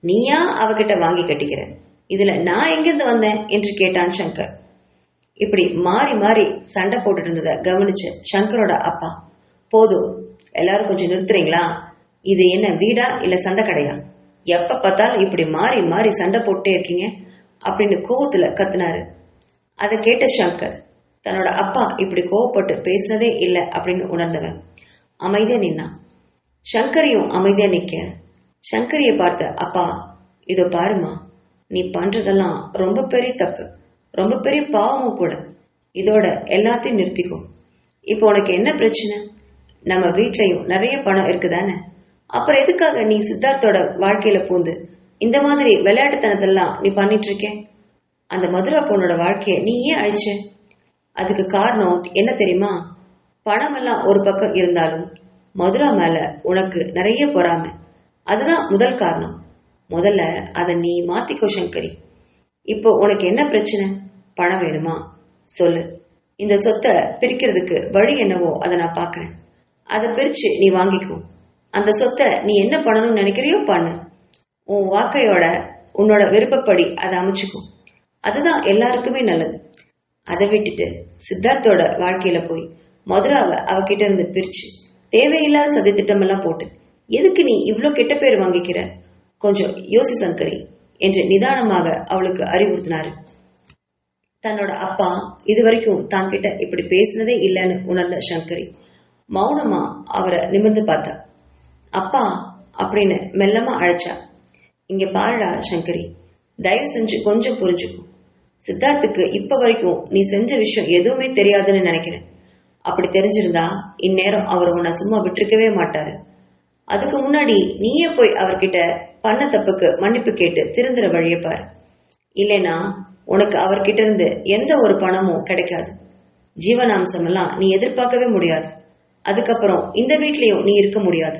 நீயா அவகிட்ட வாங்கி கட்டிக்கிற, இதுல நான் எங்கிருந்து வந்தேன் என்று கேட்டான் சங்கர். இப்படி மாறி மாறி சண்டை போட்டுட்டு இருந்ததை கவனிச்ச சங்கரோட அப்பா, போதும் எல்லாரும் கொஞ்சம் நிறுத்துறீங்களா? இது என்ன வீடா இல்ல சண்டை கடையா? எப்ப பார்த்தாலும் இப்படி மாறி மாறி சண்டை போட்டே இருக்கீங்க அப்படின்னு கோவத்துல கத்துனாரு. அதை கேட்ட சங்கர் தன்னோட அப்பா இப்படி கோவப்பட்டு பேசுனதே இல்லை அப்படின்னு உணர்ந்தவன் அமைதியா நின்னான். சங்கரியும் அமைதியா நிக்க சங்கரியை பார்த்த அப்பா, இதோ பாருமா, நீ பண்றதெல்லாம் ரொம்ப பெரிய தப்பு, ரொம்ப பெரிய பாவமும் கூட. இதோட எல்லாத்தையும் நிறுத்திக்கும். இப்போ உனக்கு என்ன பிரச்சனை? நம்ம வீட்லயும் நிறைய பணம் இருக்குதானே, அப்புறம் எதுக்காக நீ சித்தார்த்தோட வாழ்க்கையில பூந்து இந்த மாதிரி விளையாட்டுத்தனத்தெல்லாம் நீ பண்ணிட்டு இருக்க? அந்த மதுரா பொண்ணோட வாழ்க்கையை நீ ஏன் அழிச்ச? அதுக்கு காரணம் என்ன தெரியுமா? பணம் எல்லாம் ஒரு பக்கம் இருந்தாலும் மதுரா மேல உனக்கு நிறைய பொறாமை. அதுதான் முதல் காரணம். முதல்ல அதை நீ மாத்திக்கோ சங்கரி. இப்போ உனக்கு என்ன பிரச்சனை? பணம் வேணுமா? சொல்லு. இந்த சொத்தை பிரிக்கிறதுக்கு வழி என்னவோ அதை நான் பாக்குறேன். அதை பிரிச்சு நீ வாங்கிக்கோ. அந்த சொத்தை நீ என்ன பண்ணணும்னு நினைக்கிறியோ பண்ணு. உன் வாழ்க்கையோட உன்னோட விருப்பப்படி அதை அமைச்சுக்கும். அதுதான் எல்லாருக்குமே நல்லது. அதை விட்டுட்டு சித்தார்த்தோட வாழ்க்கையில போய் மதுராவை அவகிட்ட இருந்து பிரிச்சு தேவையில்லாத சதி திட்டம் எல்லாம் போட்டு எதுக்கு நீ இவ்ளோ கெட்ட பேர் வாங்கிக்கிற? கொஞ்சம் யோசி சங்கரி என்று நிதானமாக அவளுக்கு அறிவுறுத்தினாரு. தன்னோட அப்பா இதுவரைக்கும் தான் கிட்ட இப்படி பேசினதே இல்லைன்னு உணர்ந்த சங்கரி மௌனமா அவரை நிமிர்ந்து பார்த்தா. அப்பா அப்படின்னு மெல்லமா அழைச்சா. இங்க பாருடா சங்கரி, தயவு செஞ்சு கொஞ்சம் புரிஞ்சுக்கும். சித்தார்த்துக்கு இப்ப வரைக்கும் நீ செஞ்ச விஷயம் எதுவுமே தெரியாதுன்னு நினைக்கிறேன். அப்படி தெரிஞ்சிருந்தா இந்நேரம் அவர் உன்னை சும்மா விட்டுருக்கவே மாட்டாரு. அதுக்கு முன்னாடி நீயே போய் அவர்கிட்ட பண்ண தப்புக்கு மன்னிப்பு கேட்டு திருந்துற வழியை பாரு. இல்லைனா உனக்கு அவர்கிட்ட இருந்து எந்த ஒரு பணமும் கிடைக்காது. ஜீவனாம்சம் எல்லாம் நீ எதிர்பார்க்கவே முடியாது. அதுக்கப்புறம் இந்த வீட்லயும் நீ இருக்க முடியாது.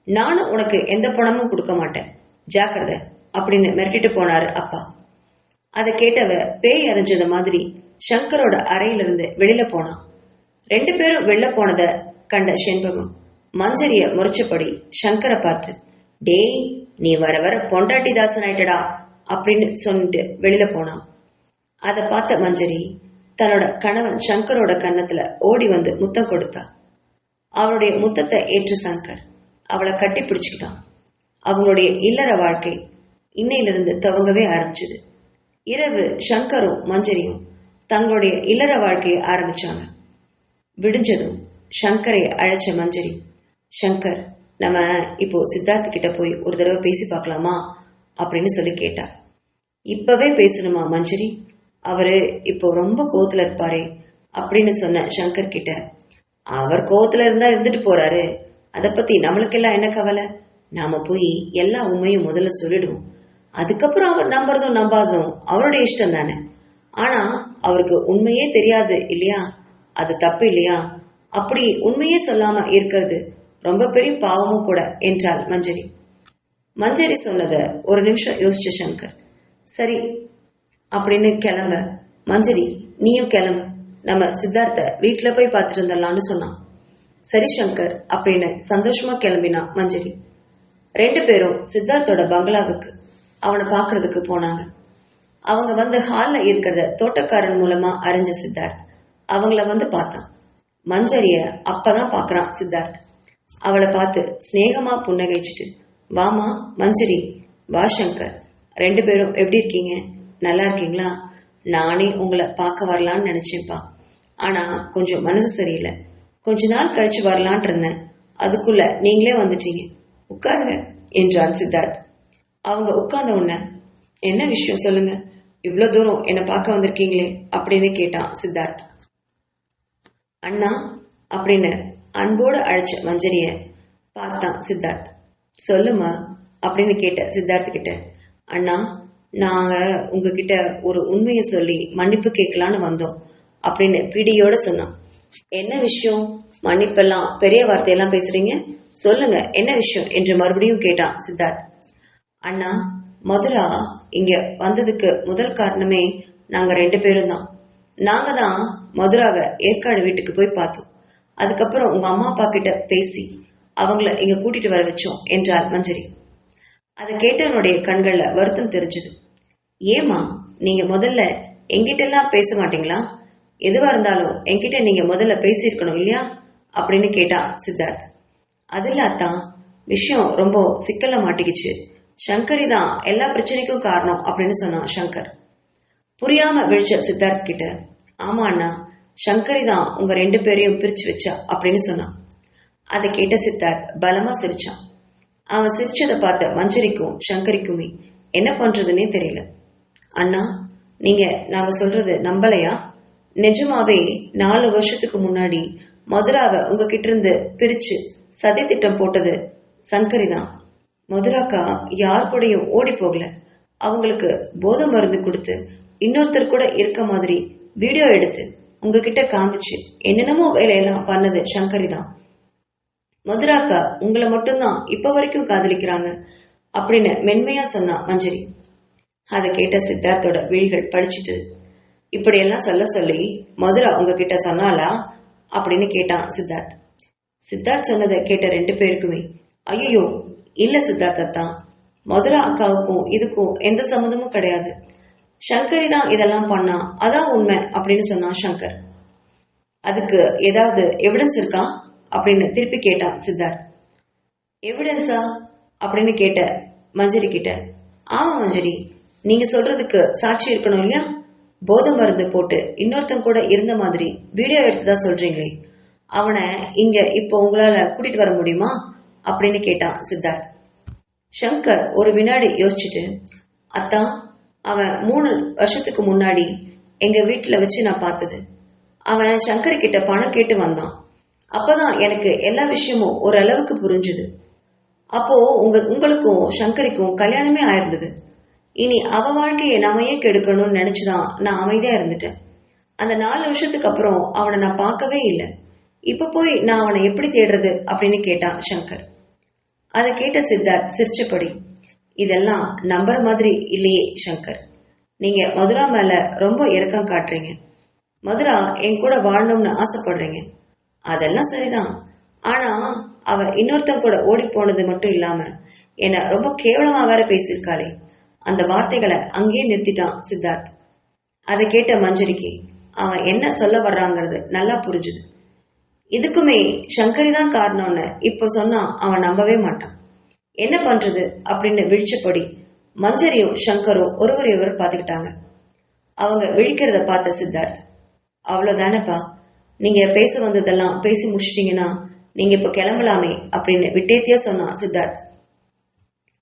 நானும் உனக்கு எந்த பணமும் கொடுக்க மாட்டேன், ஜாக்கிரதை அப்படின்னு மிரட்டிட்டு போனாரு அப்பா. அதை கேட்டவ பேய் அறிஞ்சது மாதிரி சங்கரோட அறையிலிருந்து வெளியில போனான். 2 பேரும் வெளில போனத கண்ட செண்பகம் மஞ்சரிய முறைச்சபடி சங்கரை பார்த்து, டேய், நீ வர வர பொண்டாட்டி தாசன் ஆயிட்டடா அப்படின்னு சொல்லிட்டு வெளியில போனான். அதை பார்த்த மஞ்சரி தன்னோட கணவன் சங்கரோட கன்னத்துல ஓடி வந்து முத்தம் கொடுத்தா. அவளுடைய முத்தத்தை ஏற்று சங்கர் அவளை கட்டி பிடிச்சுக்கிட்டான். அவங்களுடைய இல்லற வாழ்க்கை இன்னையிலிருந்து துவங்கவே ஆரம்பிச்சது. இரவு சங்கரும் மஞ்சரியும் தங்களுடைய இல்லற வாழ்க்கையை ஆரம்பிச்சாங்க. விடிஞ்சதும் சங்கரை அழைச்ச மஞ்சரி, சங்கர், நம்ம இப்போ சித்தார்த்த கிட்ட போய் ஒரு தடவை பேசி பார்க்கலாமா அப்படின்னு சொல்லி கேட்டா. இப்பவே பேசணுமா மஞ்சரி? அவரு இப்போ ரொம்ப கோவத்துல இருப்பாரே அப்படின்னு சொன்ன சங்கர் கிட்ட, அவர் கோவத்துல இருந்தா இருந்துட்டு போறாரு, அதை பத்தி நம்மளுக்கெல்லாம் என்ன கவலை? நாம போய் எல்லா உண்மையும் முதல்ல சொல்லிடுவோம். அதுக்கப்புறம் அவர் நம்புறதும் நம்பாததும் அவருடைய இஷ்டம் தானே. ஆனா அவருக்கு உண்மையே தெரியாது இல்லையா? அது தப்பு இல்லையா? அப்படி உண்மையே சொல்லாம இருக்கிறது ரொம்ப பெரிய பாவமும் கூட என்றாள் மஞ்சரி. மஞ்சரி சொன்னதை ஒரு நிமிஷம் யோசிச்ச சங்கர், சரி அப்படின்னு கிளம்ப, மஞ்சரி நீயும் கிளம்பு, நம்ம சித்தார்த்த வீட்டுல போய் பார்த்துட்டு வந்துடலான்னு சொன்னான். சரி சங்கர் அப்படின்னு சந்தோஷமா கிளம்பினா மஞ்சரி. 2 பேரும் சித்தார்த்தோட பங்களாவுக்கு அவனை பாக்குறதுக்கு போனாங்க. அவங்க வந்து ஹால்ல இருக்கிறத தோட்டக்காரன் மூலமா அறிஞ்ச சித்தார்த் அவங்கள வந்து பார்த்தான். மஞ்சரிய அப்பதான் பாக்குறான் சித்தார்த். அவளை பார்த்து ஸ்நேகமா புன்னகைச்சிட்டு, வாமா மஞ்சரி, வா சங்கர், 2 பேரும் எப்படி இருக்கீங்க? நல்லா இருக்கீங்களா? நானே உங்களை பார்க்க வரலான்னு நினைச்சேன்ப்பா. ஆனா கொஞ்சம் மனசு சரியில்லை. கொஞ்ச நாள் கழிச்சு வரலான் இருந்தேன். அதுக்குள்ள நீங்களே வந்துட்டீங்க. உட்காருங்க என்றான் சித்தார்த். அவங்க உட்கார்ந்த உடனே, என்ன விஷயம் சொல்லுங்க, இவ்வளவு தூரம் என்னை பார்க்க வந்திருக்கீங்களே அப்படின்னு கேட்டான் சித்தார்த். அண்ணா அப்படின்னு அன்போடு அழைச்ச மஞ்சரிய பார்த்தான் சித்தார்த். சொல்லுமா அப்படின்னு கேட்ட சித்தார்த் கிட்ட, அண்ணா நாங்க உங்ககிட்ட ஒரு உண்மையை சொல்லி மன்னிப்பு கேட்கலான்னு வந்தோம் அப்படின்னு பிடியோட சொன்னான். என்ன விஷயம்? மன்னிப்பெல்லாம் பெரிய வார்த்தையெல்லாம் பேசுறீங்க, சொல்லுங்க என்ன விஷயம் என்று மறுபடியும் கேட்டான் சித்தார்த். அண்ணா, மதுரா இங்க வந்ததுக்கு முதல் காரணமே நாங்க 2 பேரும் தான். நாங்க தான் மதுராவை ஏற்காடு வீட்டுக்கு போய் பார்த்தோம். அதுக்கப்புறம் உங்க அம்மா அப்பா கிட்ட பேசி அவங்கள இங்க கூட்டிட்டு வர வச்சோம் என்றாள் மஞ்சரி. அதை கேட்டவனுடைய கண்கள்ல வருத்தம் தெரிஞ்சது. ஏமா நீங்க முதல்ல எங்கிட்ட எல்லாம் பேச மாட்டீங்களா? எதுவா இருந்தாலும் என்கிட்ட நீங்க முதல்ல பேசியிருக்கணும் இல்லையா அப்படின்னு கேட்டான் சித்தார்த். அது இல்லாதான் விஷயம் ரொம்ப சிக்கல்ல மாட்டிக்கிச்சு. சங்கரி தான் எல்லா பிரச்சனைக்கும் காரணம் அப்படின்னு சொன்னான் சங்கர். புரியாம விழிச்ச சித்தார்த் கிட்ட, ஆமா அண்ணா, சங்கரி தான் உங்க 2 பேரையும் பிரிச்சு வச்சா அப்படின்னு சொன்னான். அதை கேட்ட சித்தார்த் பலமா சிரிச்சான். அவன் சிரிச்சதை பார்த்த மஞ்சரிக்கும் சங்கரிக்குமே என்ன பண்றதுன்னே தெரியல. அண்ணா, நீங்க நாங்க சொல்றது நம்பலையா? நிஜமாவே 4 வருஷத்துக்கு முன்னாடி மதுராவை உங்ககிட்ட இருந்து பிரிச்சு சதி திட்டம் போட்டது சங்கரி தான். மதுராக்கா யார் கூடயும் ஓடி போகல. அவங்களுக்கு போதை மருந்து கொடுத்து இன்னொருத்தர் கூட இருக்க மாதிரி வீடியோ எடுத்து உங்ககிட்ட காமிச்சு என்னென்னமோ வேலையெல்லாம் பண்ணது சங்கரி தான். மதுராக்கா உங்களை மட்டும்தான் இப்ப வரைக்கும் காதலிக்கிறாங்க அப்படின்னு மென்மையா சொன்னா மஞ்சரி. அதை கேட்ட சித்தார்த்தோட விழிகள் பழிச்சிட்டு, இப்படியெல்லாம் சொல்ல சொல்லி மதுரா உங்ககிட்ட சொன்னாலா அப்படின்னு கேட்டான் சித்தார்த். சித்தார்த் சொன்னதை கேட்ட 2 பேருக்குமே, ஐயோ இல்ல சித்தார்த்தா, மதுரா அக்காவுக்கும் இதுக்கும் எந்த சம்மந்தமும் கிடையாது. சங்கரி தான் இதெல்லாம் பண்ணா, அதான் உண்மை அப்படின்னு சொன்னான் சங்கர். அதுக்கு ஏதாவது எவிடன்ஸ் இருக்கா அப்படின்னு திருப்பி கேட்டான் சித்தார்த். எவிடன்ஸா அப்படின்னு கேட்ட மஞ்சரி கிட்ட, ஆமா மஞ்சரி, நீங்க சொல்றதுக்கு சாட்சி இருக்கணும் இல்லையா? போதை மருந்து போட்டு இன்னொருத்தன் கூட இருந்த மாதிரி வீடியோ எடுத்ததா சொல்றீங்களே, அவனை இங்க இப்போ உங்களால கூட்டிட்டு வர முடியுமா அப்படின்னு கேட்டான் சித்தார்த். சங்கர் ஒரு வினாடி யோசிச்சுட்டு, அத்தான், அவன் 3 வருஷத்துக்கு முன்னாடி எங்க வீட்டுல வச்சு நான் பார்த்தது. அவன் சங்கர் கிட்ட பணம் கேட்டு வந்தான். அப்பதான் எனக்கு எல்லா விஷயமும் ஓரளவுக்கு புரிஞ்சுது. அப்போ உங்களுக்கும் சங்கரிக்கும் கல்யாணமே ஆயிருந்தது. இனி அவ வாழ்க்கையை நாம ஏன் கெடுக்கணும்னு நினைச்சுதான் நான் அமைதியா இருந்துட்டேன். அந்த 4 வருஷத்துக்கு அப்புறம் அவனை நான் பார்க்கவே இல்லை. இப்ப போய் நான் அவனை எப்படி தேடுறது அப்படின்னு கேட்டான் சங்கர். அதை கேட்ட சித்தார்த் சிரிச்சபடி, இதெல்லாம் நம்புற மாதிரி இல்லையே சங்கர், நீங்க மதுரா மேல ரொம்ப இரக்கம் காட்டுறீங்க. மதுரா என் கூட வாழணும்னு ஆசைப்படுறீங்க, அதெல்லாம் சரிதான். ஆனா அவ இன்னொருத்தன் கூட ஓடி போனது மட்டும் இல்லாம என்ன ரொம்ப கேவலமா வேற பேசியிருக்காளே. அந்த வார்த்தைகளை அங்கேயே நிறுத்திட்டான் சித்தார்த். அதை கேட்ட மஞ்சரிக்கு அவன் என்ன சொல்ல வர்றாங்கிறது நல்லா புரிஞ்சுது. இதுக்குமே சங்கரி தான் காரணம்னு இப்ப சொன்னா அவன் நம்பவே மாட்டான். என்ன பண்றது அப்படின்னு விழிச்சபடி மஞ்சரியும் சங்கரும் ஒருவர் பார்த்துக்கிட்டாங்க. அவங்க விழிக்கிறத பார்த்த சித்தார்த், அவ்வளவுதானப்பா, நீங்க பேச வந்ததெல்லாம் பேசி முடிச்சிட்டீங்கன்னா நீங்க இப்ப கிளம்பலாமே அப்படின்னு விட்டேத்தியா சொன்னான் சித்தார்த்.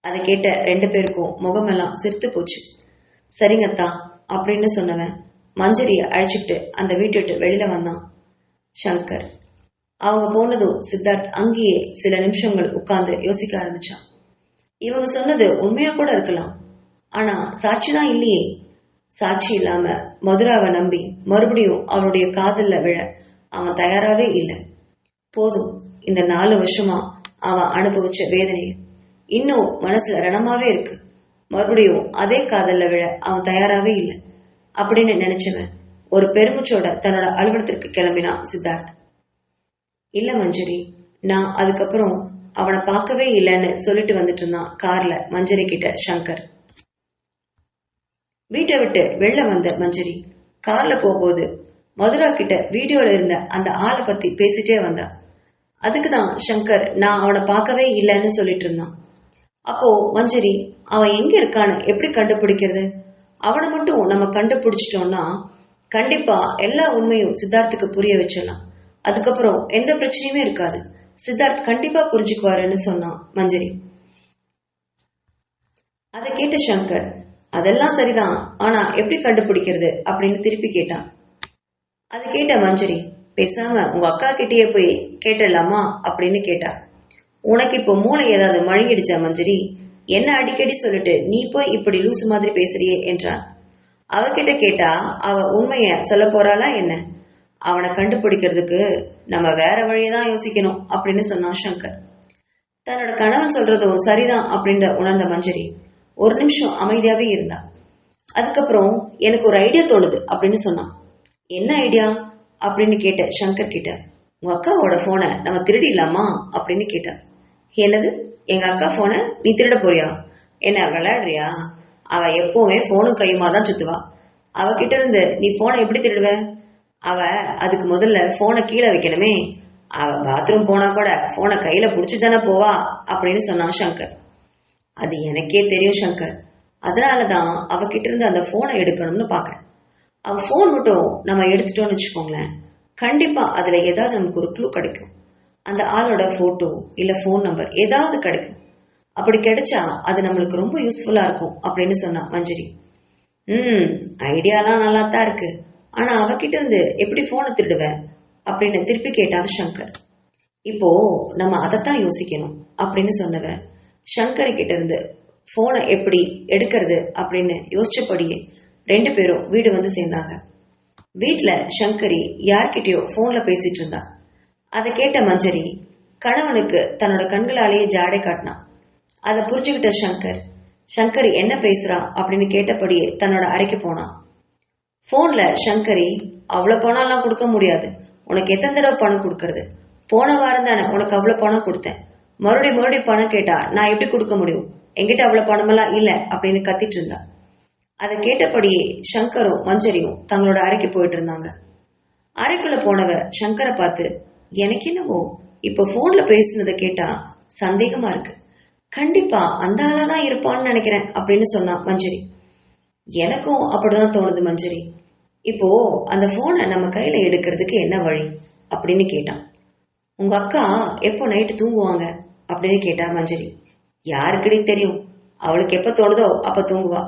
அதை கேட்ட 2 பேருக்கும் முகமெல்லாம் சிரித்து போச்சு. சரிங்கத்தா அப்படின்னு சொன்னவன் மஞ்சரியை அழைச்சிக்கிட்டு அந்த வீட்டை விட்டு வெளியில வந்தான் சங்கர். அவங்க போனதும் சித்தார்த் அங்கேயே சில நிமிஷங்கள் உட்கார்ந்து யோசிக்க ஆரம்பிச்சான். இவங்க சொன்னது உண்மையா கூட இருக்கலாம், ஆனா சாட்சிதான் இல்லையே. சாட்சி இல்லாம மதுராவை நம்பி மறுபடியும் அவனுடைய காதல்ல விழ அவன் தயாராவே இல்லை. போதும், இந்த 4 வருஷமா அவன் அனுபவிச்ச வேதனை இன்னும் மனசுல ரணமாவே இருக்கு. மறுபடியும் அதே காதல்ல விழ அவன் தயாராவே இல்லை அப்படின்னு நினைச்சவன் ஒரு பெருமிச்சோட தன்னோட அலுவலகத்திற்கு கிளம்பினான் சித்தார்த். இல்ல மஞ்சரி, நான் அதுக்கப்புறம் அவனை பார்க்கவே இல்லைன்னு சொல்லிட்டு வந்துட்டு இருந்தான் கார்ல மஞ்சரி கிட்ட சங்கர். வீட்டை விட்டு வெளில வந்த மஞ்சரி கார்ல போகும்போது மதுரா கிட்ட வீடியோல இருந்த அந்த ஆளை பத்தி பேசிட்டே வந்தா. அதுக்குதான் சங்கர் நான் அவனை பார்க்கவே இல்லைன்னு சொல்லிட்டு இருந்தான். அப்போ மஞ்சரி, அவன் எங்க இருக்கான்னு எப்படி கண்டுபிடிக்கிறது? அவனை மட்டும் நம்ம கண்டுபிடிச்சிட்டோம்னா கண்டிப்பா எல்லா உண்மையும் சித்தார்த்துக்கு புரிய வச்சிடலாம். அதுக்கப்புறம் எந்த பிரச்சனையுமே இருக்காது. சித்தார்த் கண்டிப்பா புரிஞ்சுக்குவாருன்னு சொன்னான் மஞ்சரி. அதை கேட்ட சங்கர், அதெல்லாம் சரிதான், ஆனா எப்படி கண்டுபிடிக்கிறது அப்படின்னு திருப்பி கேட்டான். அது கேட்ட மஞ்சரி, பேசாம உங்க அக்கா கிட்டேயே போய் கேட்டலாமா அப்படின்னு கேட்டா. உனக்கு இப்போ மூளை ஏதாவது மழுங்கிடுச்சா மஞ்சரி? என்ன அடிக்கடி சொல்லிட்டு நீ போய் இப்படி லூசு மாதிரி பேசுறியே என்றான். அவகிட்ட கேட்டா அவ உண்மைய சொல்ல போறாளா என்ன? அவனை கண்டுபிடிக்கிறதுக்கு நம்ம வேற வழியதான் யோசிக்கணும் அப்படின்னு சொன்னான் சங்கர். தன்னோட கணவன் சொல்றதும் சரிதான் அப்படின்னு உணர்ந்த மஞ்சரி ஒரு நிமிஷம் அமைதியாவே இருந்தா. அதுக்கப்புறம் எனக்கு ஒரு ஐடியா தோணுது அப்படின்னு சொன்னான். என்ன ஐடியா அப்படின்னு கேட்ட சங்கர் கிட்ட. உங்க அக்காவோட போனை நம்ம திருடிடலாமா அப்படின்னு கேட்டா. என்னது, எங்க அக்கா போனை நீ திருட போறியா? என்ன விளையாடுறியா? அவ எப்பவுமே போனும் கையுமா தான் சுத்துவா. அவகிட்ட இருந்து நீ போனை எப்படி திருடுவ? அவ அதுக்கு முதல்ல போனை கீழே வைக்கணுமே. அவ பாத்ரூம் போனா கூட போனை கையில புடிச்சுட்டு தானே போவா அப்படின்னு சொன்னான் சங்கர். அது எனக்கே தெரியும் சங்கர், அதனாலதான் அவகிட்ட இருந்து அந்த போனை எடுக்கணும்னு பாக்குறேன். அவ போன் மட்டும் நம்ம எடுத்துட்டோம்னு வச்சுக்கோங்களேன், கண்டிப்பா அதுல ஏதாவது நமக்கு ஒரு க்ளூ கிடைக்கும். அந்த ஆளோட போட்டோ இல்ல போன் நம்பர் ஏதாவது கிடைக்கும். அப்படி கிடைச்சா அது நம்மளுக்கு ரொம்ப யூஸ்ஃபுல்லா இருக்கும் அப்படின்னு சொன்னா மஞ்சரி. ஐடியாலாம் நல்லா தான் இருக்கு, ஆனா அவகிட்ட இருந்து எப்படி போனை திருடுவ அப்படின்னு திருப்பி கேட்டான் சங்கர். இப்போ நம்ம அதைத்தான் யோசிக்கணும் அப்படின்னு சொன்னவ சங்கர் கிட்ட இருந்து போனை எப்படி எடுக்கிறது அப்படின்னு யோசிச்சபடியே 2 பேரும் வீடு வந்து சேர்ந்தாங்க. வீட்டுல சங்கரி யார்கிட்டயோ போன்ல பேசிட்டு இருந்தா. அதை கேட்ட மஞ்சரி கணவனுக்கு தன்னோட கண்களாலேயே ஜாடை காட்டினான். அதை புரிஞ்சுக்கிட்ட சங்கரி என்ன பேசுறா அப்படின்னு கேட்டபடியே தன்னோட அறைக்கு போனான். போன்ல சங்கரி, அவ்வளவு பணம் எல்லாம் கொடுக்க முடியாது, உனக்கு எத்தனை தடவை பணம் கொடுக்கறது? போன வாரம் தானே உனக்கு அவ்வளவு பணம் கொடுத்தேன், மறுபடியும் பணம் கேட்டா நான் எப்படி கொடுக்க முடியும்? என்கிட்ட அவ்வளவு பணமெல்லாம் இல்ல அப்படின்னு கத்திட்டு இருந்தா. அதை கேட்டபடியே சங்கரும் மஞ்சரியும் தங்களோட அறைக்கு போயிட்டு இருந்தாங்க. அறைக்குள்ள போனவ சங்கரை பார்த்து, எனக்கு என்னவோ இப்ப போன்ல பேசுனதை கேட்டா சந்தேகமா இருக்கு, கண்டிப்பா அந்த ஆளாதான் இருப்பான்னு நினைக்கிறேன் அப்படின்னு சொன்னா மஞ்சரி. எனக்கும் அப்படிதான் தோணுது மஞ்சரி. இப்போ அந்த போனை நம்ம கையில எடுக்கிறதுக்கு என்ன வழி அப்படின்னு கேட்டான். உங்க அக்கா எப்போ நைட்டு தூங்குவாங்க அப்படின்னு கேட்டா மஞ்சரி. யாருக்கிட்டே தெரியும், அவளுக்கு எப்ப தோணுதோ அப்ப தூங்குவா.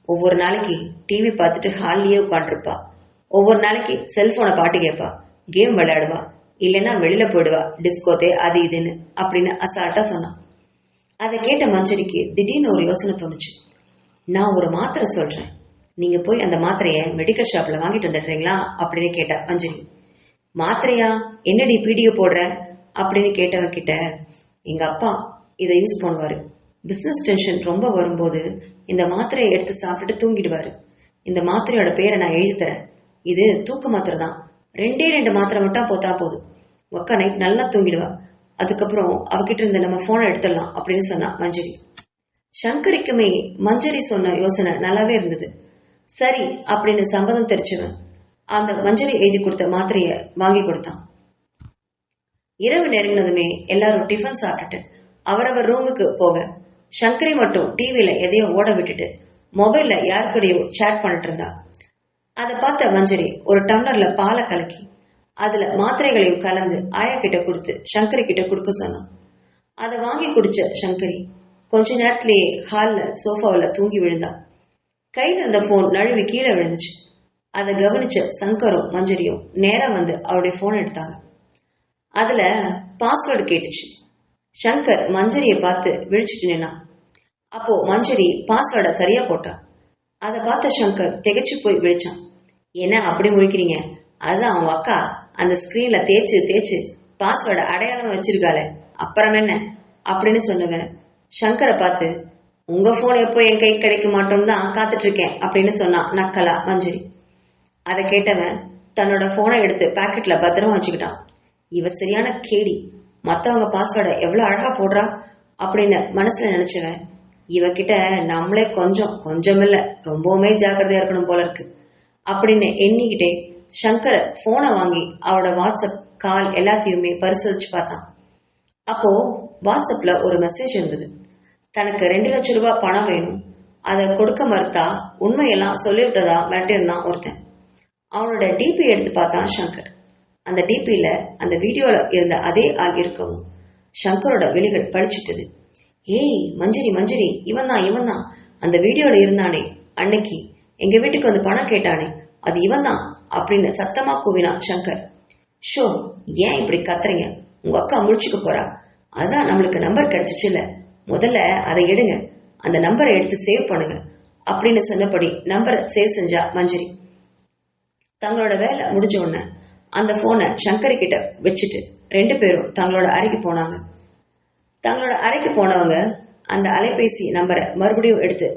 ஒவ்வொரு நாளைக்கு டிவி பார்த்துட்டு ஹால்லயே உட்காந்துருப்பா. ஒவ்வொரு நாளைக்கு செல்போனை பாட்டு கேட்பா, கேம் விளையாடுவா, இல்லைன்னா வெளியில போயிடுவா, டிஸ்கோத்தே அது இதுன்னு அப்படின்னு அசால்ட்டா சொன்னான். அதை கேட்ட மஞ்சரிக்கு திடீர்னு ஒரு யோசனை தோணுச்சு. நான் ஒரு மாத்திரை சொல்றேன், நீங்க போய் அந்த மாத்திரைய மெடிக்கல் ஷாப்ல வாங்கிட்டு வந்துடுறீங்களா அப்படின்னு கேட்டா மஞ்சரி. மாத்திரையா, என்னடி பீடியோ போடுற அப்படின்னு கேட்டவன் கிட்ட, எங்க அப்பா இதை யூஸ் பண்ணுவாரு, பிசினஸ் டென்ஷன் ரொம்ப வரும்போது இந்த மாத்திரையை எடுத்து சாப்பிட்டுட்டு தூங்கிடுவாரு. இந்த மாத்திரையோட பேரை நான் எழுதி தரேன், இது தூக்க மாத்திரை தான், 2 மாத்திரை மட்டும் போத்தா போதும், ஒக்கா நைட் நல்லா தூங்கிடுவா, அதுக்கப்புறம் அவகிட்ட இருந்து நம்ம போனை எடுத்துடலாம் அப்படின்னு சொன்னா மஞ்சரி. சங்கரிக்குமே மஞ்சரி சொன்ன யோசனை நல்லாவே இருந்தது. சரி அப்படின்னு சம்மதம் தெரிச்சவன் அந்த மஞ்சரி எழுதி கொடுத்த மாத்திரைய வாங்கி கொடுத்தான். இரவு நெருங்கினதுமே எல்லாரும் டிஃபன் சாப்பிட்டுட்டு அவரவர் ரூமுக்கு போக சங்கரி மட்டும் டிவியில எதையோ ஓட விட்டுட்டு மொபைல்ல யாருக்கூடையோ சேட் பண்ணிட்டு இருந்தா. அதை பார்த்த மஞ்சரி ஒரு டம்ளர்ல பாலை கலக்கி அதுல மாத்திரைகளையும் கலந்து ஆயா கிட்ட கொடுத்து சங்கரி கிட்ட கொடுக்க சொன்னான். அதை வாங்கி குடிச்ச சங்கரி கொஞ்ச நேரத்திலேயே ஹால்ல சோஃபாவில் தூங்கி விழுந்தா. கையில இருந்த போன் நழுவி கீழே விழுந்துச்சு. அதை கவனிச்ச சங்கரும் மஞ்சரியும் நேரா வந்து அவருடைய போன் எடுத்தாங்க. அதுல பாஸ்வேர்டு கேட்டுச்சு. சங்கர் மஞ்சரியை பார்த்து விழிச்சிட்டு நின்னான். அப்போ மஞ்சரி பாஸ்வேர்டை சரியா போட்டான். அதை பார்த்த சங்கர் திகைச்சு போய் விழிச்சான். என்ன அப்படி முழிக்கிறீங்க? அதுதான் அவங்க அக்கா அந்த ஸ்கிரீன்ல தேய்ச்சு தேய்ச்சு பாஸ்வேர்டை அடையாளம் வச்சிருக்காளே, அப்புறம் என்ன அப்படின்னு சொன்னவன் சங்கரை பார்த்து, உங்க போன் எப்போ என் கை கிடைக்க மாட்டோம்னு தான் காத்துட்டு இருக்கேன் அப்படின்னு சொன்னான் நக்கலா மஞ்சரி. அதை கேட்டவன் தன்னோட போனை எடுத்து பாக்கெட்ல பத்திரமா வச்சுக்கிட்டான். இவ சரியான கேடி, மத்தவங்க பாஸ்வேர்டை எவ்வளவு அழகா போடுறா அப்படின்னு மனசுல நினைச்சவன், இவகிட்ட நம்மளே கொஞ்சம் இல்ல ரொம்பவுமே ஜாக்கிரதையா இருக்கணும் போல இருக்கு அப்படின்னு எண்ணிக்கிட்டே சங்கரை போனை வாங்கி அவரோட வாட்ஸ்அப் கால் எல்லாத்தையுமே பரிசோதிச்சு பார்த்தான். அப்போ வாட்ஸ்அப்ல ஒரு மெசேஜ் இருந்தது. தனக்கு 2 லட்சம் ரூபாய் பணம் வேணும், அதை கொடுக்க மறுத்தா உண்மையெல்லாம் சொல்லிவிட்டதா மிரட்டிருந்தான் ஒருத்தன். அவனோட டிபி எடுத்து பார்த்தான் சங்கர். அந்த டிபியில அந்த வீடியோல இருந்த அதே ஆள் இருக்கவும் சங்கரோட விழிகள் பழிச்சிட்டது. ஏய் மஞ்சரி மஞ்சரி, இவன் தான் அந்த வீடியோல இருந்தானே, அன்னைக்கு எங்க வீட்டுக்கு வந்து பணம் கேட்டானே, அது இவன் தான் அப்படின்னு சத்தமா கூவினான் சங்கர். ஷோ, ஏன் இப்படி கத்துறீங்க? உங்க அக்கா முழிச்சுக்க போறா. அதான் நம்மளுக்கு நம்பர் கிடைச்சிச்சுல்ல, முதல்ல அதை எடுங்க, அந்த நம்பரை எடுத்து சேவ் பண்ணுங்க அப்படின்னு சொன்னபடி நம்பரை சேவ் செஞ்சா மஞ்சரி. தங்களோட வேலை முடிஞ்ச உடனே அந்த போனை சங்கரி கிட்ட வச்சுட்டு 2 பேரும் தங்களோட அறைக்கு போனாங்க. தங்களோட அறைக்கு போனவங்க அந்த அலைபேசி நம்பரை மறுபடியும் எடுத்து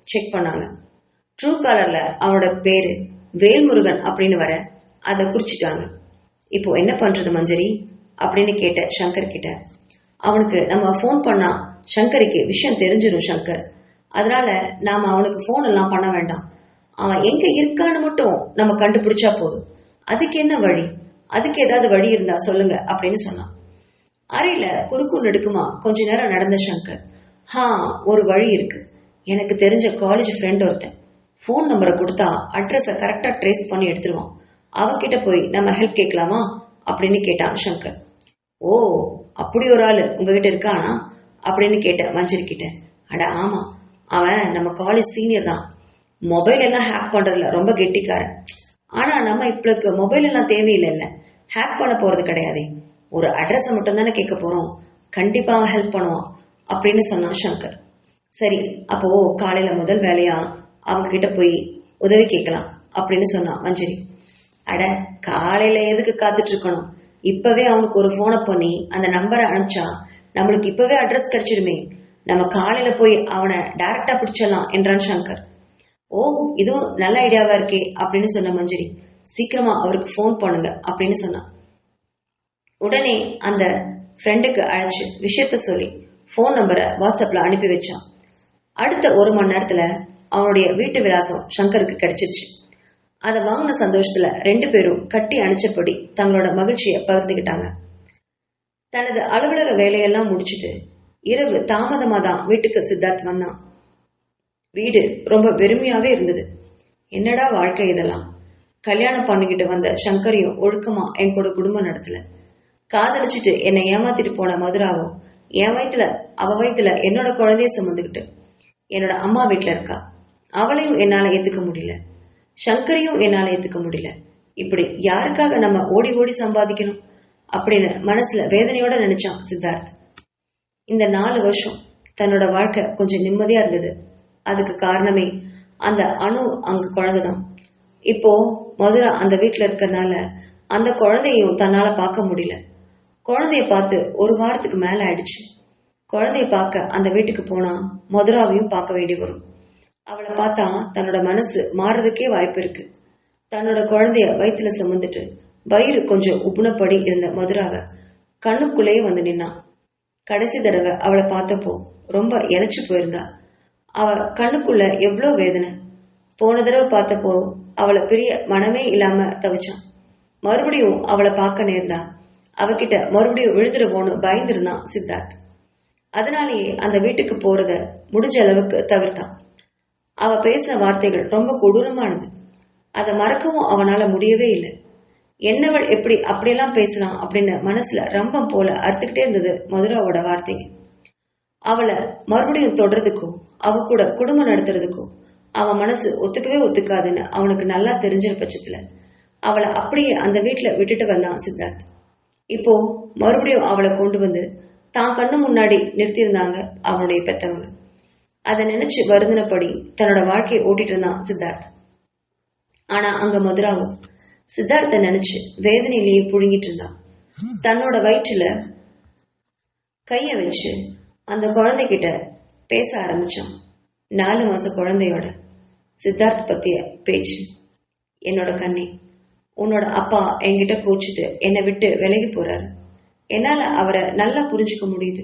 செக் பண்ணாங்க. ட்ரூ காலர்ல அவனோட பேரு வேல்முருகன் அப்படின்னு வர அதை குறிச்சிட்டாங்க. இப்போ என்ன பண்றது மஞ்சரி அப்படின்னு கேட்ட சங்கர் கிட்ட. அவனுக்கு நம்ம போன் பண்ணா சங்கருக்கு விஷயம் தெரிஞ்சிடும் சங்கர், அதனால நாம அவனுக்கு போன் எல்லாம் பண்ண வேண்டாம். அவன் எங்க இருக்கான்னு மட்டும் நம்ம கண்டுபிடிச்சா போதும். அதுக்கு என்ன வழி? அதுக்கு ஏதாவது வழி இருந்தா சொல்லுங்க அப்படின்னு சொன்னான். அறையில குறுக்கு நெடுக்குமா கொஞ்ச நேரம் நடந்த சங்கர், ஒரு வழி இருக்கு. எனக்கு தெரிஞ்ச காலேஜ் ஃப்ரெண்ட் ஒருத்தன் போன் நம்பரை கொடுத்தா அட்ரஸை கரெக்டா ட்ரேஸ் பண்ணி எடுத்துருவான். அவன்கிட்ட போய் நம்ம ஹெல்ப் கேட்கலாமா அப்படின்னு கேட்டான் சங்கர். ஓ, அப்படி ஒரு ஆளு உங்ககிட்ட இருக்கானா அப்படின்னு கேட்ட மஞ்சரி கிட்ட. அட ஆமா, அவன் நம்ம காலேஜ் சீனியர் தான். மொபைல் எல்லாம் ஹேக் பண்றதுல ரொம்ப கெட்டிக்காரன். ஆனா நம்ம இப்பளுக்கு மொபைல் எல்லாம் தேவையில்லை, ஹேக் பண்ண போறது கிடையாது. ஒரு அட்ரஸை மட்டும் தானே கேட்க போறோம், கண்டிப்பா அவன் ஹெல்ப் பண்ணுவான் அப்படின்னு சொன்னான் சங்கர். சரி, அப்போ காலையில முதல் வேலையா அவங்க கிட்ட போய் உதவி கேட்கலாம் அப்படின்னு சொன்னான் மஞ்சரி. அட, காலையில எதுக்கு காத்துட்டு இருக்கணும்? இப்பவே அவனுக்கு ஒரு போனை பண்ணி அந்த நம்பரை அனுப்பிச்சா நம்மளுக்கு இப்பவே அட்ரஸ் கிடைச்சிடுமே. நம்ம காலையில போய் அவனை டைரக்டா பிடிச்சிடலாம் என்றான் சங்கர். ஓ, இதுவும் நல்ல ஐடியாவா இருக்கே அப்படின்னு சொன்ன மஞ்சரி. சீக்கிரமா அவருக்கு போன் பண்ணுங்க அப்படின்னு சொன்னான். உடனே அந்த ஃப்ரெண்டுக்கு அழைச்சு விஷயத்த சொல்லி போன் நம்பரை வாட்ஸ்அப்ல அனுப்பி வச்சான். அடுத்த 1 மணி நேரத்துல அவனுடைய வீட்டு விலாசம் சங்கருக்கு கிடைச்சிருச்சு. அதை வாங்கின சந்தோஷத்துல 2 பேரும் கட்டி அணைச்சபடி தங்களோட மகிழ்ச்சியை பகிர்ந்துகிட்டாங்க. தனது அலுவலக வேலையெல்லாம் முடிச்சுட்டு இரவு தாமதமா தான் வீட்டுக்கு சித்தார்த் வந்தான். வீடு ரொம்ப வெறுமையாவே இருந்தது. என்னடா வாழ்க்கை இதெல்லாம், கல்யாணம் பண்ணிக்கிட்டு வந்த சங்கரையும் ஒழுக்கமா என் கூட குடும்பம் நடத்தல, காதலிச்சுட்டு என்னை ஏமாத்திட்டு போன மதுராவோ அவ வயித்துல என்னோட குழந்தைய சுமந்துக்கிட்டு என்னோட அம்மா வீட்டுல இருக்கா, அவளையும் என்னால ஏத்துக்க முடியல, சங்கரையும் என்னால ஏத்துக்க முடியல. இப்படி யாருக்காக நம்ம ஓடி ஓடி சம்பாதிக்கணும் அப்படின்னு மனசுல வேதனையோட நினைச்சான் சித்தார்த். இந்த 4 வருஷம் தன்னோட வாழ்க்கை கொஞ்சம் நிம்மதியா இருந்தது. அதுக்கு காரணமே அந்த அணு அங்க குழந்தைதான். இப்போ மதுரா அந்த வீட்டுல இருக்கறனால அந்த குழந்தையும் தன்னால பார்க்க முடியல. குழந்தைய பார்த்து 1 வாரத்துக்கு மேல ஆயிடுச்சு. குழந்தைய பார்க்க அந்த வீட்டுக்கு போனா மதுராவையும் பார்க்க வேண்டி வரும். அவளை பார்த்தா தன்னோட மனசு மாறுறதுக்கே வாய்ப்பு இருக்கு. தன்னோட குழந்தைய வயிற்றுல சுமந்துட்டு வயிறு கொஞ்சம் உப்புனப்படி இருந்த மதுராவை கண்ணுக்குள்ளேயே வந்து நின்னான். கடைசி தடவை அவளை பார்த்தப்போ ரொம்ப இழைச்சு போயிருந்தா. அவ கண்ணுக்குள்ள எவ்வளோ வேதனை. போன தடவை பார்த்தப்போ அவளை பிரிய மனமே இல்லாம தவிச்சான். மறுபடியும் அவளை பார்க்க நேர்ந்தா அவகிட்ட மறுபடியும் விழுந்துருவோன்னு பயந்துருந்தான் சித்தார்த். அதனாலேயே அந்த வீட்டுக்கு போறத முடிஞ்ச அளவுக்கு தவிர்த்தான். அவ பேசின வார்த்தைகள் ரொம்ப கொடூரமானது. அதை மறக்கவும் அவனால முடியவே இல்லை. என்னவள் எப்படி அப்படியெல்லாம் பேசலாம் அப்படின்னு மனசுல ரம்பம் போல அறுத்துக்கிட்டே இருந்தது மதுராவோட வார்த்தைங்க. அவளை மறுபடியும் தொடர்றதுக்கோ அவ கூட குடும்பம் நடத்துறதுக்கோ அவன் மனசு ஒத்துக்கவே ஒத்துக்காதுன்னு அவனுக்கு நல்லா தெரிஞ்ச பட்சத்துல அவளை அப்படியே அந்த வீட்டுல விட்டுட்டு வந்தான் சித்தார்த். இப்போ மறுபடியும் அவளை கொண்டு வந்து தான் கண்ணு முன்னாடி நிறுத்தியிருந்தாங்க அவனுடைய பெத்தவங்க. அதை நினைச்சு வருந்தினபடி தன்னோட வாழ்க்கையை ஓட்டிட்டு இருந்தான் சித்தார்த். ஆனா அங்க மதுராவும் சித்தார்த்த நினைச்சு வேதனையிலேயே புழுங்கிட்டு இருந்தான். தன்னோட வயிற்றுல கைய வச்சு அந்த குழந்தைகிட்ட பேச ஆரம்பிச்சான். 4 மாச குழந்தையோட சித்தார்த் பத்திய பேச்சு. என்னோட கண்ணே, உன்னோட அப்பா என்கிட்ட கோச்சிட்டு என்னை விட்டு விலகி போறாரு. என்னால அவரை நல்லா புரிஞ்சுக்க முடியுது.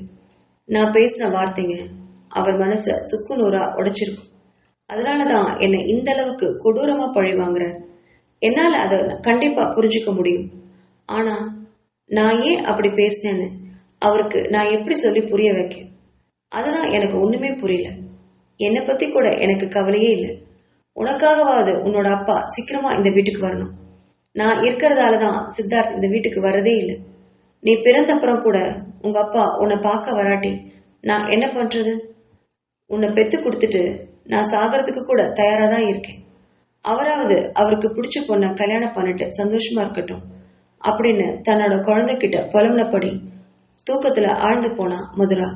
நான் பேசின வார்த்தைங்க அவர் மனச சுக்குநூறா உடைச்சிருக்கும். அதனாலதான் என்னை இந்த அளவுக்கு கொடூரமா பழி வாங்குறாரு. என்னால அதை கண்டிப்பா புரிஞ்சுக்க முடியும். ஆனா நான் ஏன் அப்படி பேசினேன்னு அவருக்கு நான் எப்படி சொல்லி புரிய வைக்க? அதுதான் எனக்கு ஒண்ணுமே புரியல. என்னை பத்தி கூட எனக்கு கவலையே இல்லை. உனக்காகவாவது உன்னோட அப்பா சீக்கிரமா இந்த வீட்டுக்கு வரணும். நான் இருக்கிறதாலதான் சித்தார்த் இந்த வீட்டுக்கு வரதே இல்லை. நீ பிறந்தப்புறம் கூட உங்க அப்பா உன்னை பார்க்க வராட்டி நான் என்ன பண்றது? உன்னை பெத்து கொடுத்துட்டு நான் சாகிறதுக்கு கூட தயாரா தான் இருக்கேன். அவராவது அவருக்கு பிடிச்ச பொண்ணை கல்யாணம் பண்ணிட்டு சந்தோஷமா இருக்கட்டும் அப்படின்னு தன்னோட குழந்தைகிட்ட புலம்புனபடி தூக்கத்துல ஆழ்ந்து போனா மதுரா.